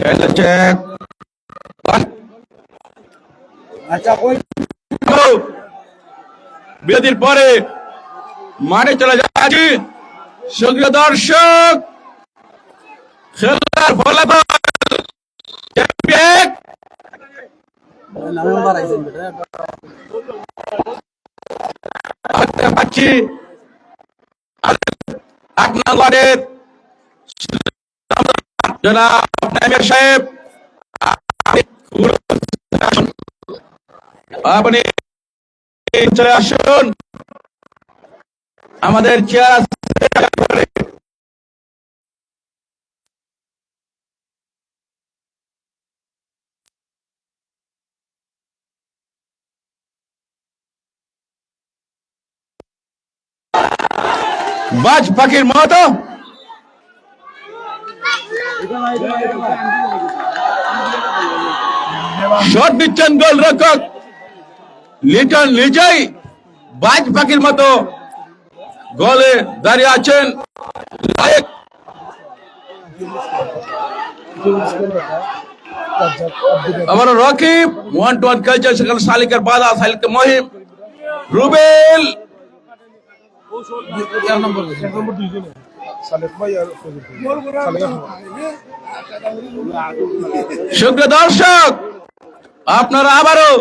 Speaker 7: হ্যালো চেক আচ্ছা কই বিরতির পরে মাঠে চলে যাচ্ছি। সক্রিয় দর্শক খেলার ফলাফল পাচ্ছি 8 নম্বরের জনাব নাইমের সাহেব, আপনি চলে আসুন। আমাদের চেয়ার বাজ পাখির মতো শট দিচ্ছেন গোলরক্ষক লিটন নিজেই বাজ পাখির মতো গোলে দাঁড়িয়ে আছেন। আমার রকিব 1-1 খেলছেন, সেখানে সালিকের বাধা, সালিককে মহিম রুবেল
Speaker 4: এক নম্বর দুইজনে সালেক ভাই আর ফজল ভাই। সালেক আহমদ।
Speaker 7: সুপ্রিয় দর্শক, আপনারা আবারও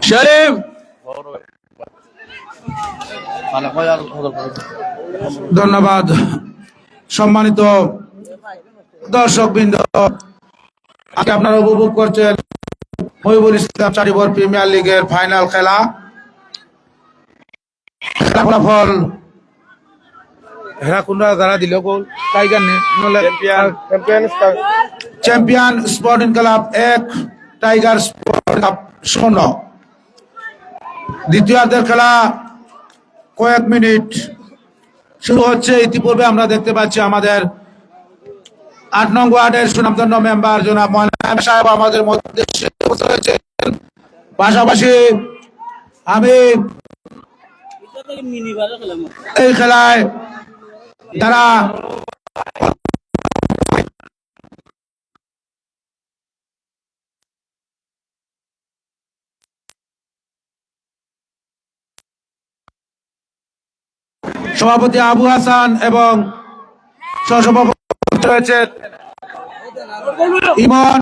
Speaker 7: শরীফ
Speaker 5: ধন্যবাদ। সম্মানিত দর্শক বৃন্দ, আজকে আপনারা উপভোগ করছেন মহিবুল ইসলাম চারিবর প্রিমিয়ার লিগের ফাইনাল খেলা। ফলাফল
Speaker 4: হেরাকুন্ডা যারা দিল গোল টাইগার নে
Speaker 5: champion sporting club 1, tiger sporting club 0। দ্বিতীয়ার্ধের খেলা কয়েক মিনিট শুরু হচ্ছে। ইতিপূর্বে আমরা দেখতে পাচ্ছি আমাদের 8 নং ওয়ার্ডের সুনামধন্য মেম্বার জনাব ময়নাম সাহেব আমাদের মধ্যে উপস্থিত হয়েছেন। পাশাপাশি আমি এই খেলায় যারা সভাপতি আবু হাসান এবং সহসভাপতি রয়েছেন ইমন,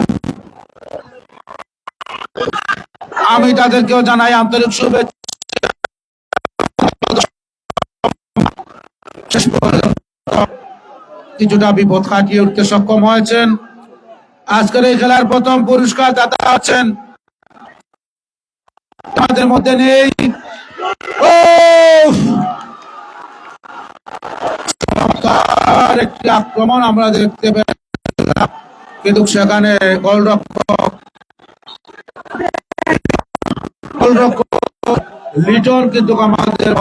Speaker 5: আমি তাদেরকেও জানাই আন্তরিক শুভেচ্ছা। শেষ পর্যন্ত কিছুটা বিপদ কাটিয়ে উঠতে সক্ষম হয়েছেন। আজকের এই খেলার প্রথম পুরস্কার দাতা আছেন আমাদের মধ্যে নেই। একটি আক্রমণ আমরা দেখতে পেলাম, কিন্তু সেখানে গোলরক্ষক লিটন কিন্তু আমাদের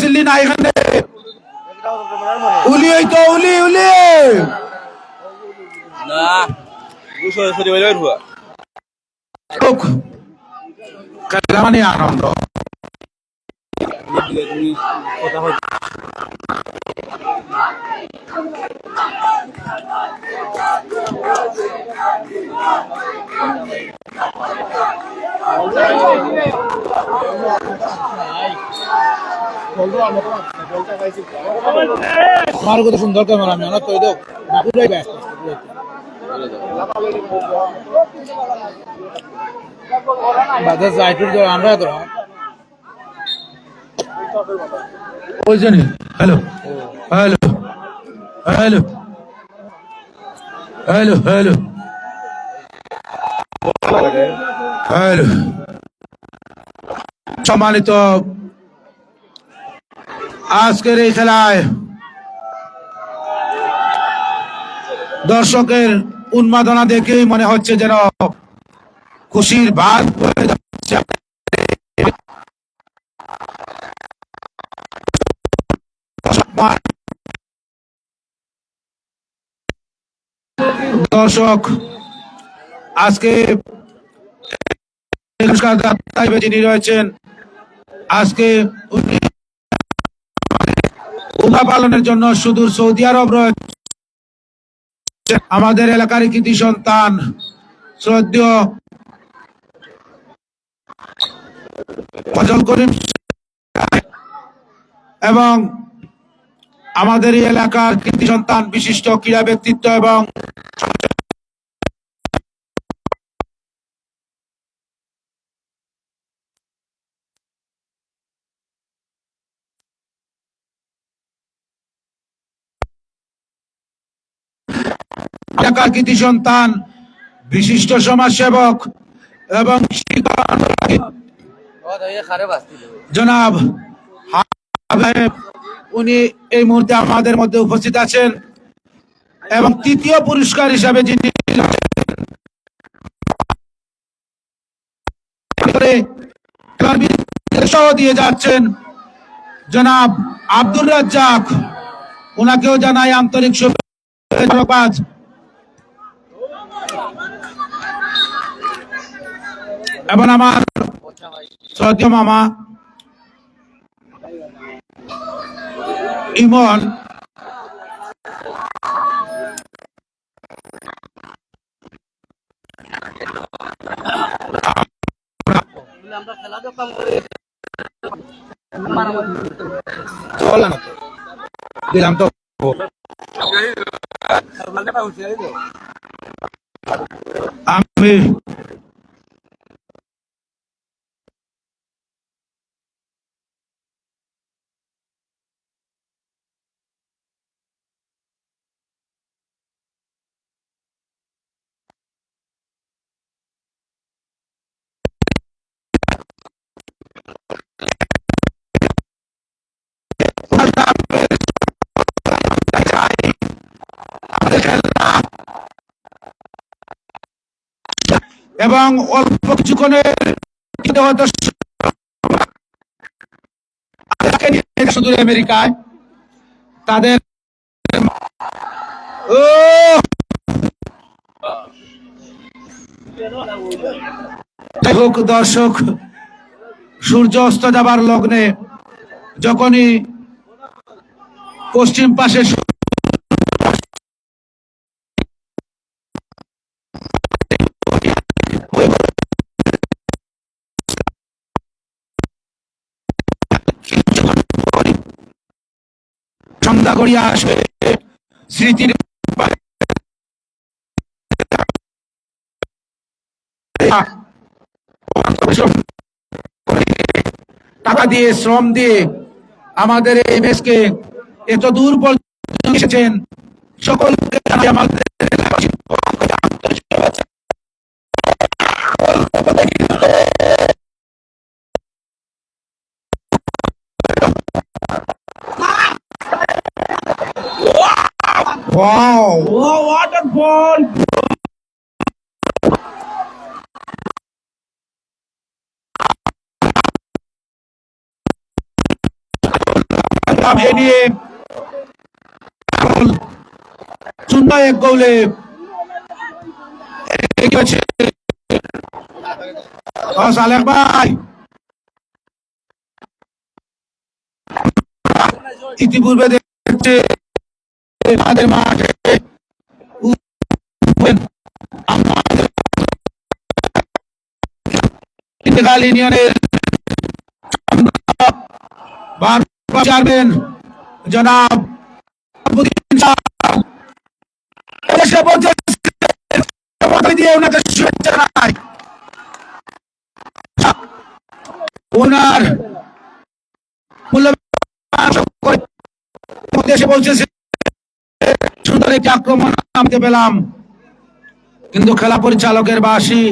Speaker 5: চিল্লি না এখানে উলি হইতো উলি উলি খেলা মানে আনন্দ। আমার কত সুন্দর ক্যামেরা, আমি অনেক দেখ বাজার যাইটুর আমরা তো ওই জানি। Hello hello hello hello hello hello সম্মানিত, আজকের এই খেলায় দর্শকের উন্মাদনা দেখেই মনে হচ্ছে যেন খুশির ভাগ হয়ে যাচ্ছে। দর্শক, আজকে যিনি রয়েছেন, আজকে উমরা পালনের জন্য সুদূর সৌদি আরব রয়েছে আমাদের এলাকার কৃতি সন্তান শ্রদ্ধেয় ফজল করিম এবং আমাদের এই এলাকার কৃতি সন্তান বিশিষ্ট ক্রীড়া ব্যক্তিত্ব এবং এলাকার কৃতি সন্তান বিশিষ্ট সমাজসেবক এবং জনাব হাবিব, উনি এই মুহূর্তে আমাদের মধ্যে উপস্থিত আছেন এবং তৃতীয় পুরস্কার হিসাবে যিনি সহ দিয়ে যাচ্ছেন জনাব আব্দুর রাজ্জাক, ওনাকেও জানাই আন্তরিক শুভেচ্ছা। এবং আমার শ্রদ্ধেয় মামা ইমন দিলাম তো আমি এবং অল্প কিছুক্ষণের সুদূর আমেরিকায় তাদের ও যাই হোক দর্শক, সূর্য অস্ত যাবার লগ্নে যখনই পশ্চিম পাশে সন্ধ্যা করিয়া আসে স্মৃতির টাকা দিয়ে শ্রম দিয়ে আমাদের এই দেশকে এত দূর পর্যন্ত এসেছেন, সকলকে আমাদের Wow! Oh, waterfall! নিয়ে শূন্য এক গোলে সালেক ভাই ইতিপূর্বে দেখছে আমাদের মাঠে ইউনিয়নের চেয়ারম্যান জনাব ওনার দেশে বলছে সুন্দর একটি আক্রমণ নামতে পেলাম, কিন্তু খেলা পরিচালকের বাসী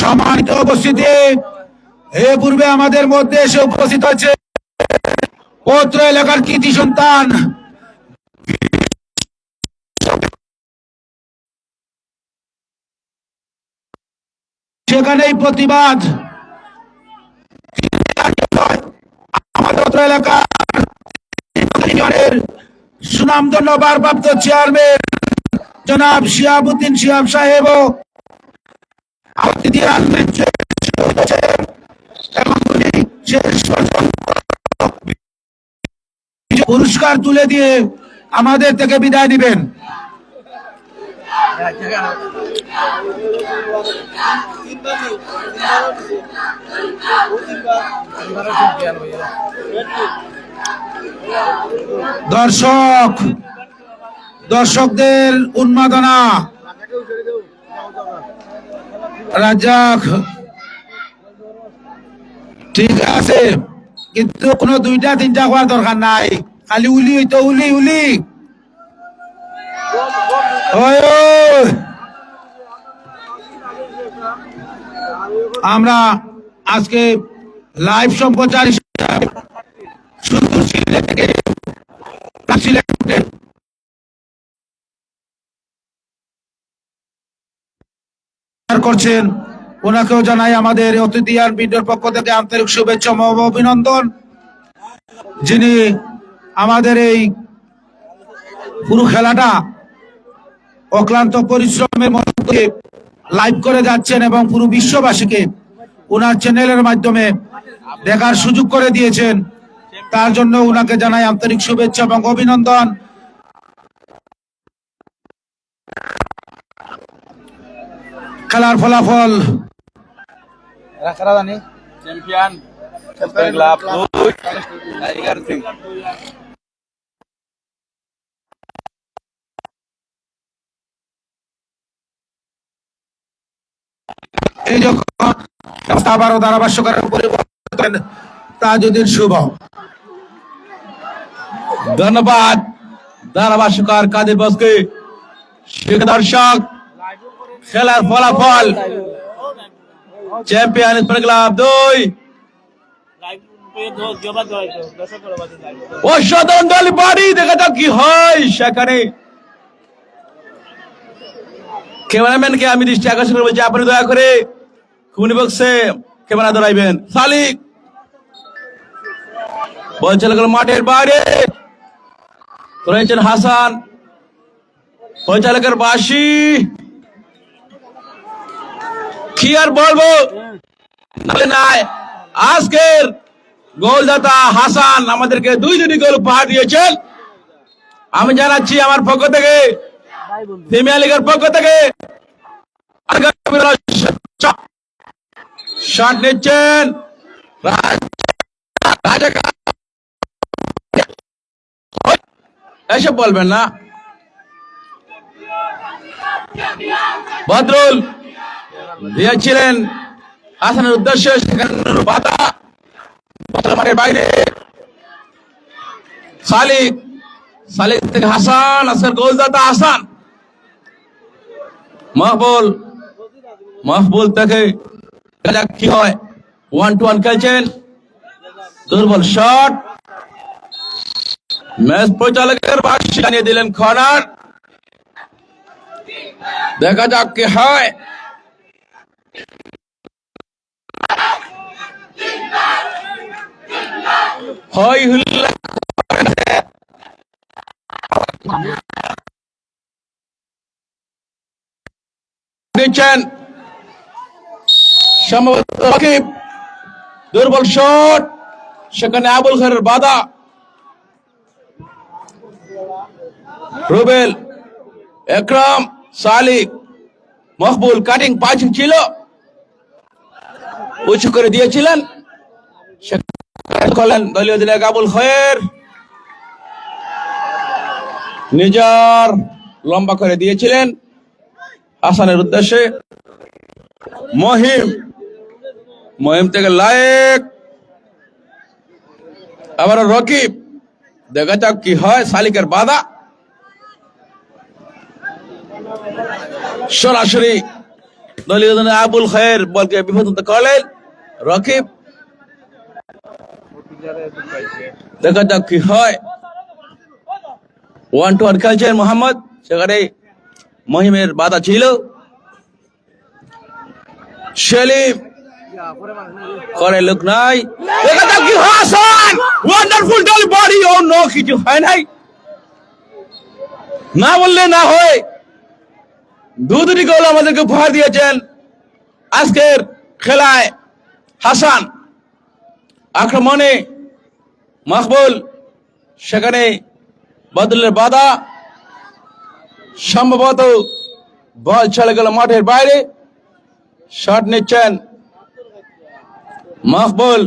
Speaker 5: সম্মানিত উপস্থিতি, এ পূর্বে আমাদের মধ্যে এসে উপস্থিত হয়েছে পৌত্র এলাকার কৃতি সন্তান সেখানেই প্রতিবাদ আমাদের এলাকার সুনামধন্য ভারপ্রাপ্ত চেয়ারম্যান জনাব শিহাবুদ্দিন শিহাব সাহেব পুরস্কার তুলে দিয়ে আমাদের থেকে বিদায় নিবেন। দর্শকদের উন্মাদনা রাজ্জাক ঠিক আছে, কিন্তু কোনো দুইটা তিনটা হওয়ার দরকার নাই, খালি উলি হইতো উলি উলি। আমরা আজকে লাইভ সম্প্রচার করছেন, ওনাকেও জানাই আমাদের অতিথিয়ান ভিডিওর পক্ষ থেকে আন্তরিক শুভেচ্ছা ও অভিনন্দন। যিনি আমাদের এই পুরো খেলাটা অক্লান্ত পরিশ্রমের মধ্যে লাইভ করে যাচ্ছেন এবং পুরো বিশ্ববাসীকে ওনার চ্যানেলের মাধ্যমে দেখার সুযোগ করে দিয়েছেন, তার জন্য ওনাকে জানাই আন্তরিক শুভেচ্ছা এবং অভিনন্দন। খেলার ফলাফল
Speaker 7: চ্যাম্পিয়ন ক্লাব 2 টাইগার সিং।
Speaker 5: এই যখন আবারও ধারাভাষ্যকারের পরিবর্তন তাজউদ্দিন শুভ।
Speaker 7: ধন্যবাদ ধারাভাষ্যকার কাদের বসকে। দর্শক, খেলার ফলাফল চ্যাম্পিয়ন স্পোর্টিং ক্লাব 2 অসাধারণ দল বাড়ি। দেখা যাক কি হয় সেখানে। ক্যামেরাম্যানকে আমি দৃষ্টি আকর্ষণ করবো যে আপনি দয়া করে খুনি বক্সে ক্যামেরা ধরাইবেন। সালিক বল চলে গেল মাঠের বাইরে, রয়েছেন হাসান, পরিচালকের বাসি। কি আর বলবো, নাই আজকের গোলদাতা হাসান আমাদেরকে 2 গোল উপহার দিয়েছেন। আমি জানাচ্ছি আমার পক্ষ থেকে, প্রিমিয়ার লিগের পক্ষ থেকে শট নিচ্ছেন এসব বলবেন না। বদরুল দিয়েছিলেন হাসানের উদ্দেশ্যে, সেখানে বাধা মাঠের বাইরে। সালিক থেকে হাসান, আজকের গোলদাতা হাসান। মহবুল থেকে কি হয়, 1-1 খেলছেন। দুর্বল শট, ম্যাচ পরিচালকের বাসি জানিয়ে দিলেন কর্নার। দেখা যাক কি হয়। হই হুল্লা দিচ্ছেন সম্ভবত রকিব। দুর্বল শট, সেখানে আবুল খায়ের বাধা। রুবেল, একরাম, সালিক, মকবুল কাটিং পাঁচিং ছিল, উঁচু করে দিয়েছিলেন। দলীয় অধিনায়ক আবুল খায়ের নিজার লম্বা করে দিয়েছিলেন হাসানের উদ্দেশ্যে। মহিম থেকে লায়েক, আবার রকিব। দেখা যাক কি হয়। সালিকের বাধা, সরাসরি দলীয় আবুল খায়ের বলকে বিপদমুক্ত করলেন রকিব। দেখা যাক কি হয়। 1-1 খেলছেন মোহাম্মদ, সেখানে মহিমের বাধা ছিল। সেলিম করে লোক নাই। দেখা যাক কি হাসান, ওয়ান্ডারফুল ডল বডি। ও নো, কিছু হয় নাই। না বললে না হয়, 2 গোল আমাদেরকে উপহার দিয়েছেন আজকের খেলায় হাসান। আক্রমণে মকবুল, সেখানে বদলের বাধা। সম্ভবত বল চলে গেল মাঠের বাইরে। শট নিচ্ছেন মকবুল,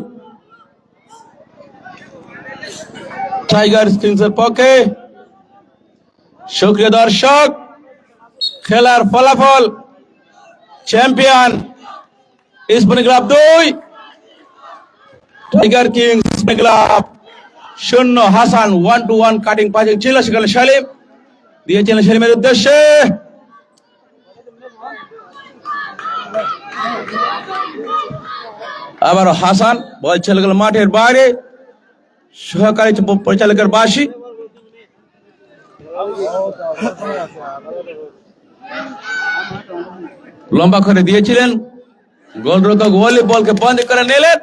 Speaker 7: টাইগার কিংসের পক্ষে। সুপ্রিয় দর্শক, খেলার ফলাফল champion sporting club 2, tiger Kings Club 0। Hasan 1-1 cutting punching ছিল, সেখানে সেলিম দিয়েছিলেন সেলিমের উদ্দেশ্যে। আবার হাসান, বল চলে গেল মাঠের বাইরে। সহকারী পরিচালকের বাসি। লম্বা করে দিয়েছিলেন, গোলরক্ষক ওয়ালি বলকে বন্ধ করে নিলেন।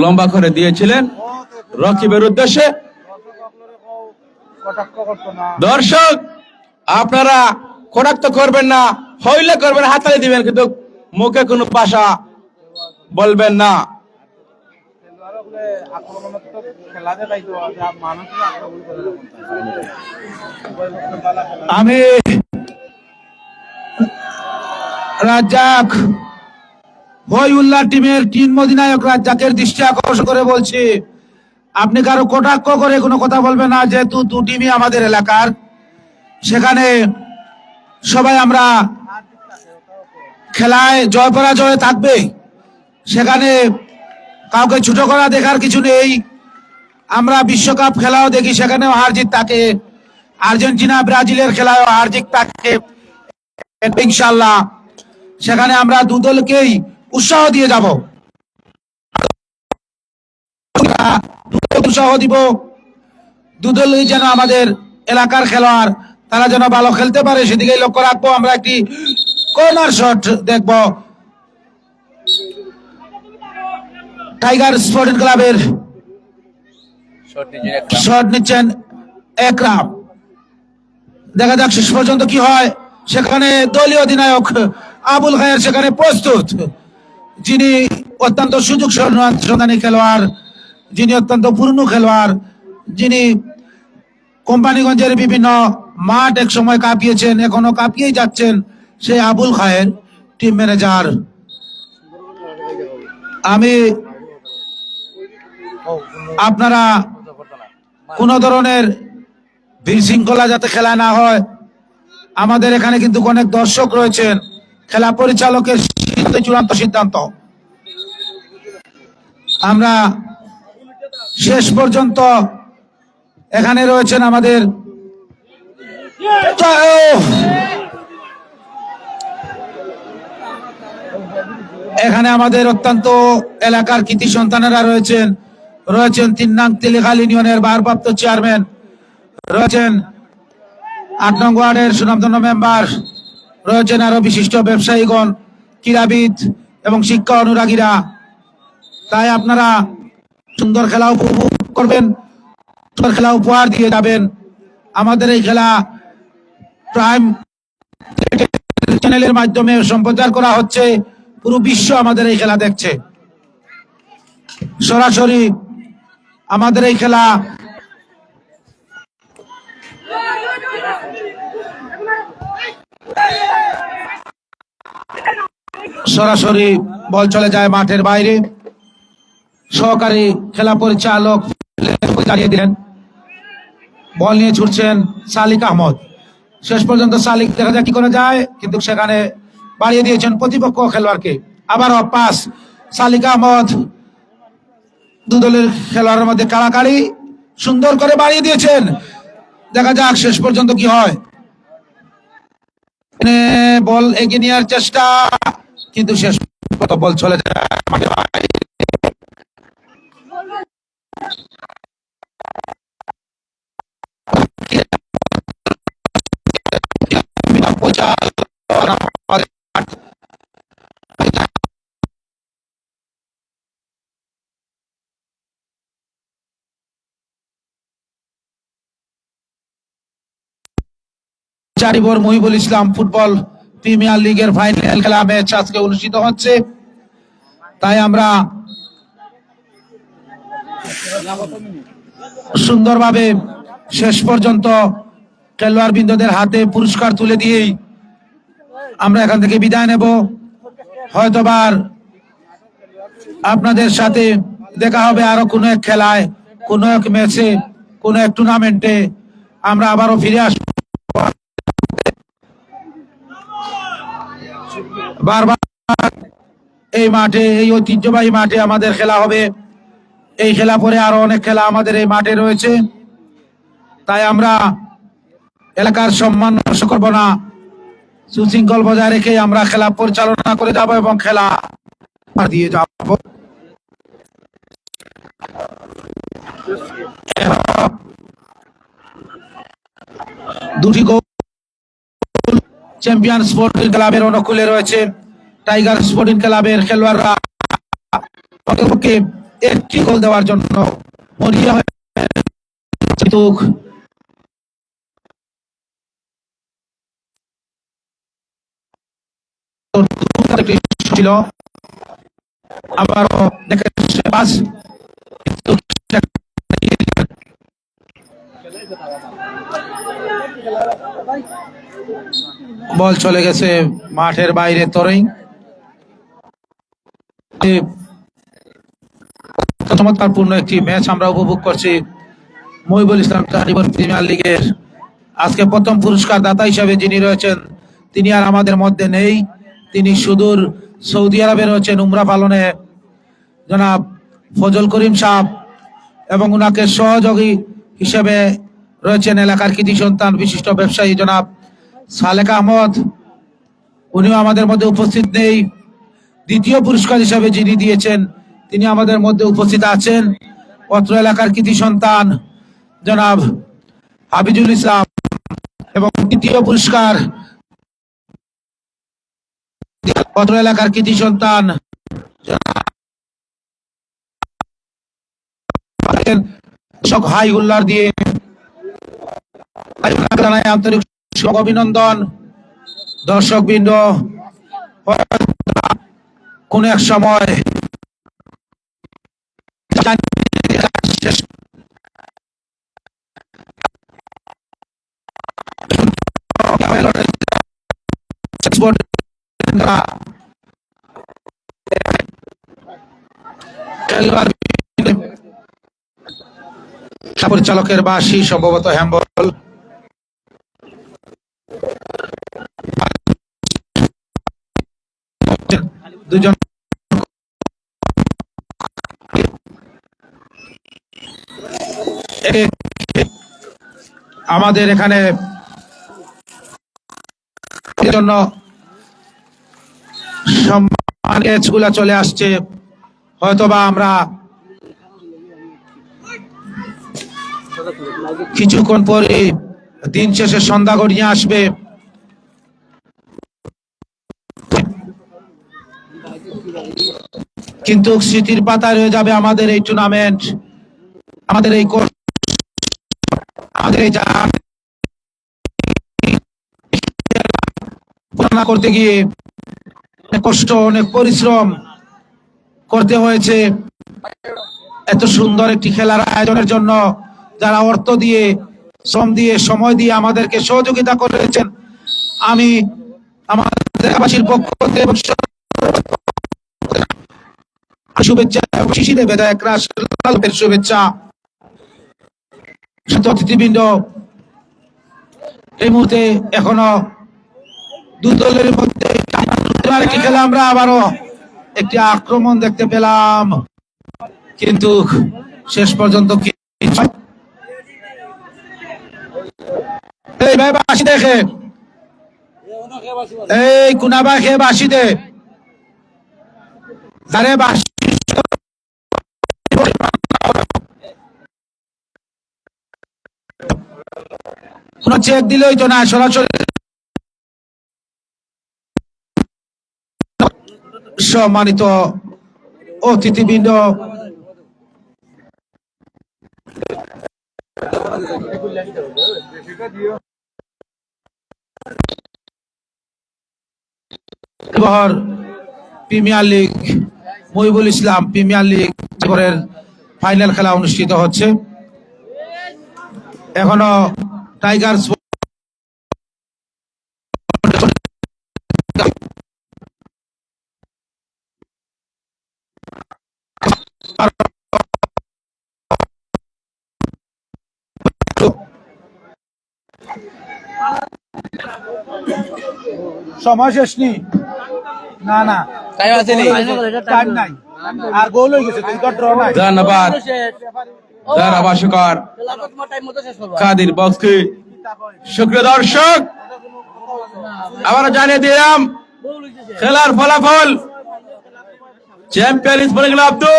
Speaker 7: লম্বা করে দিয়েছিলেন রকিবের উদ্দেশ্যে। দর্শক আপনারা কটাক্ত করবেন না, হইলে করবেন, হাততালি দিবেন, কিন্তু মুখে কোনো ভাষা বলবেন না। আমি রাজ্জাক হইউল্লাহ টিমের টিম অধিনায়ক রাজ্জাকের দৃষ্টি আকর্ষণ করে বলছি, আপনি কারো কটাক্ষ করে কোনো কথা বলবেন না, যেহেতু দু টিমই আমাদের এলাকার, সেখানে সবাই আমরা খেলায় জয় পরাজয় থাকবে, সেখানে কাউকে ছোট করা দেখার কিছু নেই। আমরা বিশ্বকাপ খেলাও দেখি, সেখানেও হার জিত থাকে, আর্জেন্টিনা ব্রাজিলের খেলায়ও হার জিত থাকে, ইনশাআল্লাহ সেখানে আমরা দু দলকেই উৎসাহ দিয়ে যাব, উৎসাহ দিব। দু দলই যেন আমাদের এলাকার খেলোয়াড়, তারা যেন ভালো খেলতে পারে, সেদিকে লক্ষ্য রাখবো। আমরা একটি কর্নার শট দেখব, টাইগার স্পোর্টিং ক্লাবের শট নিচ্ছেন একরাম। দেখা যাক শেষ পর্যন্ত কি হয়। সেখানে দলীয় অধিনায়ক আবুল খায়ের সেখানে প্রস্তুত, যিনি অত্যন্ত সুযোগ সন্ধানী খেলোয়াড়, যিনি অত্যন্ত পূর্ণ খেলোয়াড়, যিনি কোম্পানিগঞ্জের বিভিন্ন মাঠ এক সময় কাঁপিয়েছেন, এখনো কাঁপিয়েই যাচ্ছেন, সেই আবুল খায়ের টিম ম্যানেজার। আমি আপনারা কোন ধরনের বিশৃঙ্খলা যাতে খেলা না হয়, আমাদের এখানে কিন্তু অনেক দর্শক রয়েছেন, খেলা পরিচালকের চূড়ান্ত সিদ্ধান্ত। আমরা শেষ পর্যন্ত এখানে রয়েছেন আমাদের অত্যন্ত এলাকার কৃতি সন্তানেরা রয়েছেন, 3 নং তেলিখাল ইউনিয়নের ভারপ্রাপ্ত চেয়ারম্যান রয়েছেন, 8 নং ওয়ার্ডের সুনামধন্য মেম্বার রয়েছেন, আরো বিশিষ্ট ব্যবসায়ীগণ, ক্রীড়াবিদ এবং শিক্ষা অনুরাগীরা। তাই আপনারা সুন্দর খেলা উপভোগ করবেন, সুন্দর খেলা উপহার দিয়ে যাবেন। আমাদের এই খেলা প্রাইম চ্যানেলের মাধ্যমে সম্প্রচার করা হচ্ছে, পুরো বিশ্ব আমাদের এই খেলা দেখছে। সরাসরি আমাদের এই খেলা সরাসরি বল চলে যায় মাঠের বাইরে। সহকারী খেলা পরিচালক জানিয়ে দিলেন, বল নিয়ে ছুটছেন সালিক আহমদ। শেষ পর্যন্ত সালিক দেখা যায় কি করে যায়, কিন্তু সেখানে বাড়িয়ে দিয়েছেন প্রতিপক্ষ খেলোয়াড়কে। আবারও পাস, সালিক আহমদ, দু দলের খেলোয়াড়ের মধ্যে কাড়াকাড়ি, সুন্দর করে বাড়িয়ে দিয়েছেন। দেখা যাক শেষ পর্যন্ত কি হয়। বল এগিয়ে নেওয়ার চেষ্টা, কিন্তু শেষ পর্যন্ত বল চলে যায়। চারিবর মহিবুল ইসলাম ফুটবল প্রিমিয়ার লিগের ফাইনাল খেলা ম্যাচ আজকে অনুষ্ঠিত হচ্ছে। তাই আমরা সুন্দরভাবে শেষ পর্যন্ত খেলোয়াড় বৃন্দদের হাতে পুরস্কার তুলে দিয়েই আমরা এখান থেকে বিদায় নেব। হয়তোবার আপনাদের সাথে দেখা হবে আরো কোনো এক খেলায়, কোনো এক ম্যাচে, কোনো এক টুর্নামেন্টে। আমরা আবারও ফিরে আসবো। বারবার এই মাঠে, এই ঐতিহ্যবাহী মাঠে আমাদের খেলা হবে। এই খেলা পরে আরো অনেক খেলা আমাদের এই মাঠে রয়েছে। তাই আমরা এলাকার সম্মান নষ্ট করব না, সুশৃঙ্খল বজায় রেখে আমরা খেলা পরিচালনা করে যাব এবং খেলা দিয়ে যাব। দুটি গোল চ্যাম্পিয়ন স্পোর্টিং ক্লাবের অনুকূলে রয়েছে। টাইগার স্পোর্টিং ক্লাবের খেলোয়াড়রা একটি গোল দেওয়ার জন্য মরিয়া
Speaker 5: একটি ছিল আবারও দেখে পাস বল চলে গেছে মাঠের বাইরে তরেই চমৎকারপূর্ণ একটি ম্যাচ আমরা উপভোগ করছি মহিবুল ইসলাম টালিবন প্রিমিয়ার লিগের আজকে প্রথম পুরস্কার দাতা হিসেবে যিনি রয়েছেন তিনি আর আমাদের মধ্যে নেই তিনি সুদূর সৌদি আরবে রয়েছেন উমরা পালনে জনাব ফজল করিম সাহেব এবং উনাকে সহযোগী হিসেবে রয়েছেন এলাকার কৃতি সন্তান বিশিষ্ট ব্যবসায়ী জনাব সালেক আহমদ উনিও আমাদের মধ্যে উপস্থিত নেই দ্বিতীয় পুরস্কার হিসেবে যিনি দিয়েছেন তিনি আমাদের মধ্যে উপস্থিত আছেন অত্র এলাকার কৃতি সন্তান জনাব হাবিজুল ইসলাম এবং তৃতীয় পুরস্কার অত্র এলাকার কৃতি সন্তান হাই হুল্লার দিয়ে আন্তরিক অভিনন্দন দর্শক বৃন্দ কোন এক সময় পরিচালকের বাসী সম্ভবত হ্যাম্বল দুজন আমাদের এখানে জন্য সম্মানগুলা চলে আসছে হয়তোবা আমরা কিছুক্ষণ পরে দিন শেষে সন্ধ্যা গড়িয়ে আসবে কিন্তু স্মৃতির পাতায় রয়ে যাবে আমাদের এই টুর্নামেন্ট আমাদের এই করতে গিয়ে অনেক কষ্ট অনেক পরিশ্রম করতে হয়েছে এত সুন্দর একটি খেলার আয়োজনের জন্য যারা অর্থ দিয়ে শ্রম দিয়ে সময় দিয়ে আমাদেরকে সহযোগিতা করেছেন আমি আমাদের এলাকাবাসীর পক্ষ থেকে শুভেচ্ছা শিশিরে বিধায়ক রাষ্ট্রের শুভেচ্ছা অতিথিবৃন্দ এই মুহূর্তে এখনো দুই দলের মধ্যে একটি খেলা আমরা আবারও একটি আক্রমণ দেখতে পেলাম কিন্তু শেষ পর্যন্ত কি এই ভাই বাসি দেখে এই কুনাবা খেয়ে বাসি দে যারে বাসি কোন চেক দিলেই তো না সরাসরি সম্মানিত অতিথিবৃন্দ প্রিমিয়ার লিগ মহিবুল ইসলাম প্রিমিয়ার লিগ ফাইনাল খেলা অনুষ্ঠিত হচ্ছে এখনো টাইগার সময় শেষ নি না না
Speaker 8: টাইম আছে নি
Speaker 5: টাইম নাই আর গোল হয়ে গেছে তুই তো ড্র নাই
Speaker 7: ধন্যবাদ ধারাভাষ্যকার কাদির বক্সকে সুপ্রিয় দর্শক আবার জানিয়ে দিলাম খেলার ফলাফল champion sporting club 2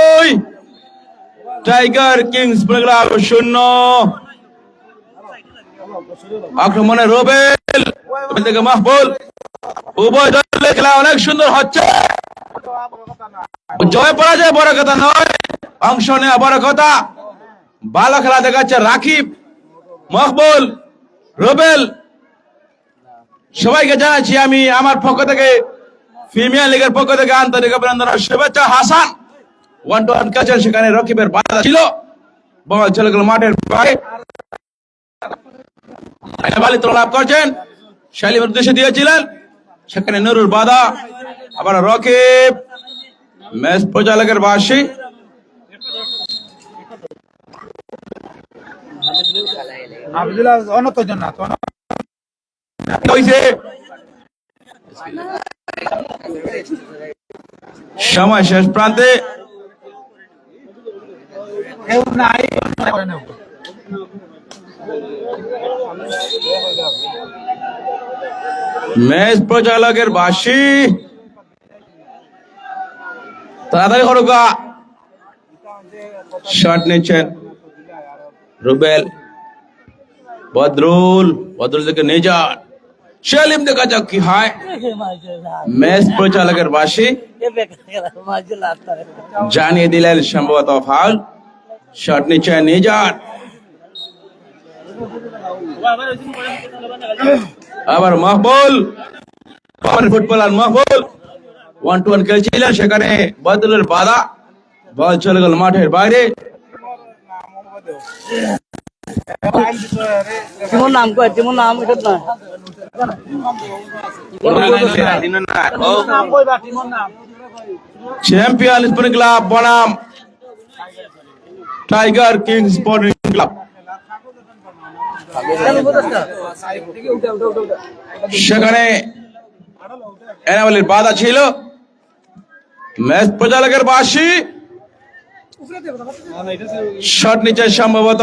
Speaker 7: tiger kings sporting club 0 আক্রমণে রুবেল থেকে মাহবুল উভয় দলের খেলা অনেক সুন্দর হচ্ছে জয় পরাজয় বড় কথা নয় অংশ নেওয়া বড় কথা ভালো খেলা দেখাচ্ছে রাকিব মকবুল রুবেল সবাইকে জানাচ্ছি আমি আমার পক্ষ থেকে প্রিমিয়ার লিগের পক্ষ থেকে আন্তরিক অভিনন্দন ও শুভেচ্ছা। হাসান 1-1 খেলছেন, সেখানে রকিবের বাধা ছিল, বল চলে গেল মাঠের বাইরে। বালি লাভ করছেন, শালিমের উদ্দেশ্যে দিয়েছিলেন, সেখানে নুরুর বাধা, আবার রকিব ম্যাচ পরিচালকের বাসী হয়েছে। সময় শেষ প্রান্তে ম্যাচ পরিচালকের বাসী তাড়াতাড়ি করুকা, শট নিচ্ছেন রুবেল, বদরুল থেকে নিজাত, সেলিম, দেখা যাক কি হয়। ম্যাচ পরিচালকের বাসী জানিয়ে দিলেন সম্ভবত ফাউল। শট নিচ্ছেন নিজাত, আবার মকবুল, ফুটবলার মকবুল 1-1 খেলছিলেন, সেখানে বদরুলের বাধা, বল চলে গেল মাঠের বাইরে। চ্যাম্পিয়ন স্পোর্টিং ক্লাব বনাম টাইগার কিং স্পোর্টিং ক্লাব, সেখানে এনামুলের বাধা ছিল। ম্যাচ পরিচালকের বাসী শট নিচে, সম্ভবত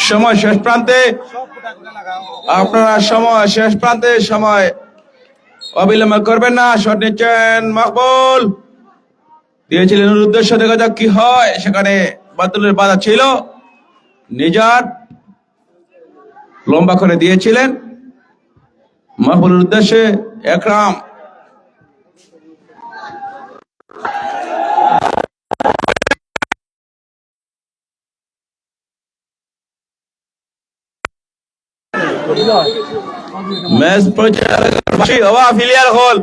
Speaker 7: সময় শেষ প্রান্তে। আপনারা সময় শেষ প্রান্তে, সময় অবিলম্ব করবেন না। শট নিচ্ছেন মকবুল, দিয়েছিলেন উদ্দেশ্য, দেখা যাক কি হয়। সেখানে বাতুলের বাধা ছিল, নিজাত লম্বা করে দিয়েছিলেন মকবুলের উদ্দেশ্যে। একরাম ম্যাচ পরিচালকের বাসী হওয়া ফিলিয়ার হল,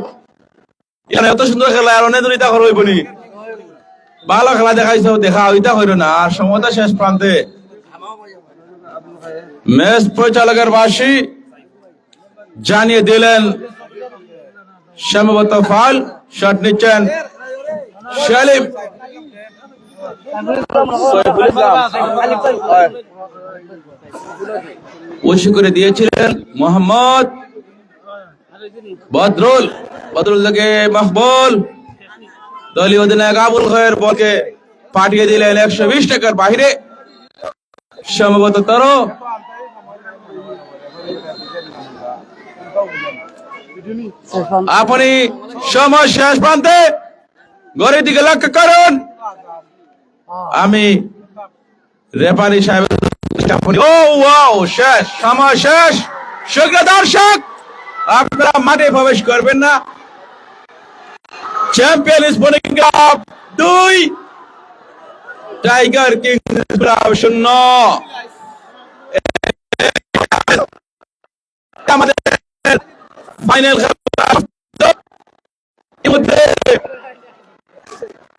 Speaker 7: এত সুন্দর খেলা আর অনেক দূরিতা হইব নি, ভালো খেলা দেখাইছ, দেখা ওইটা হইল না। আর সময়টা শেষ প্রান্তে, ম্যাচ পরিচালকের বাসী জানিয়ে দিলেন সম্ভবত ফাউল। শট নিচ্ছেন সেলিম, উৎস করে দিয়েছিলেন মোহাম্মদ, বদরুল থেকে মকবুল, দলীয় অধিনায়ক আবুল খয়ের বলকে পাঠিয়ে দিলেন 120 টাকার বাহিরে, সম্ভবত তারও আপনি সময় শেষ প্রান্তে, ঘরের দিকে লক্ষ্য করুন। আমি রেফারি সাহেব শেষ, সময় শেষ। সুপ্রিয় দর্শক, আপনারা মাঠে প্রবেশ করবেন না। Champion sporting club 2, tiger king club 0। আমাদের ফাইনাল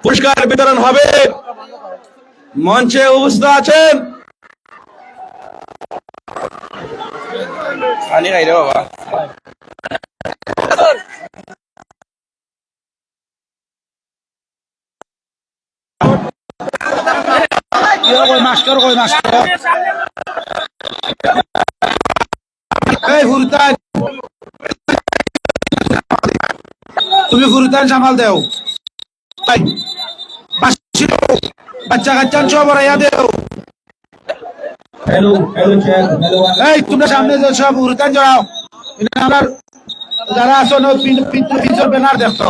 Speaker 7: পুরস্কার বিতরণ হবে। মঞ্চে উপস্থিত আছেন বাবা
Speaker 5: তুমি ফুরতান সামাল দেও, বাচ্চা কাচ্চান সব রাইয়া দেও। এই তোমরা সামনে যে সব ফুরতান জড়াও, যারা আসো ব্যানার দেখতো।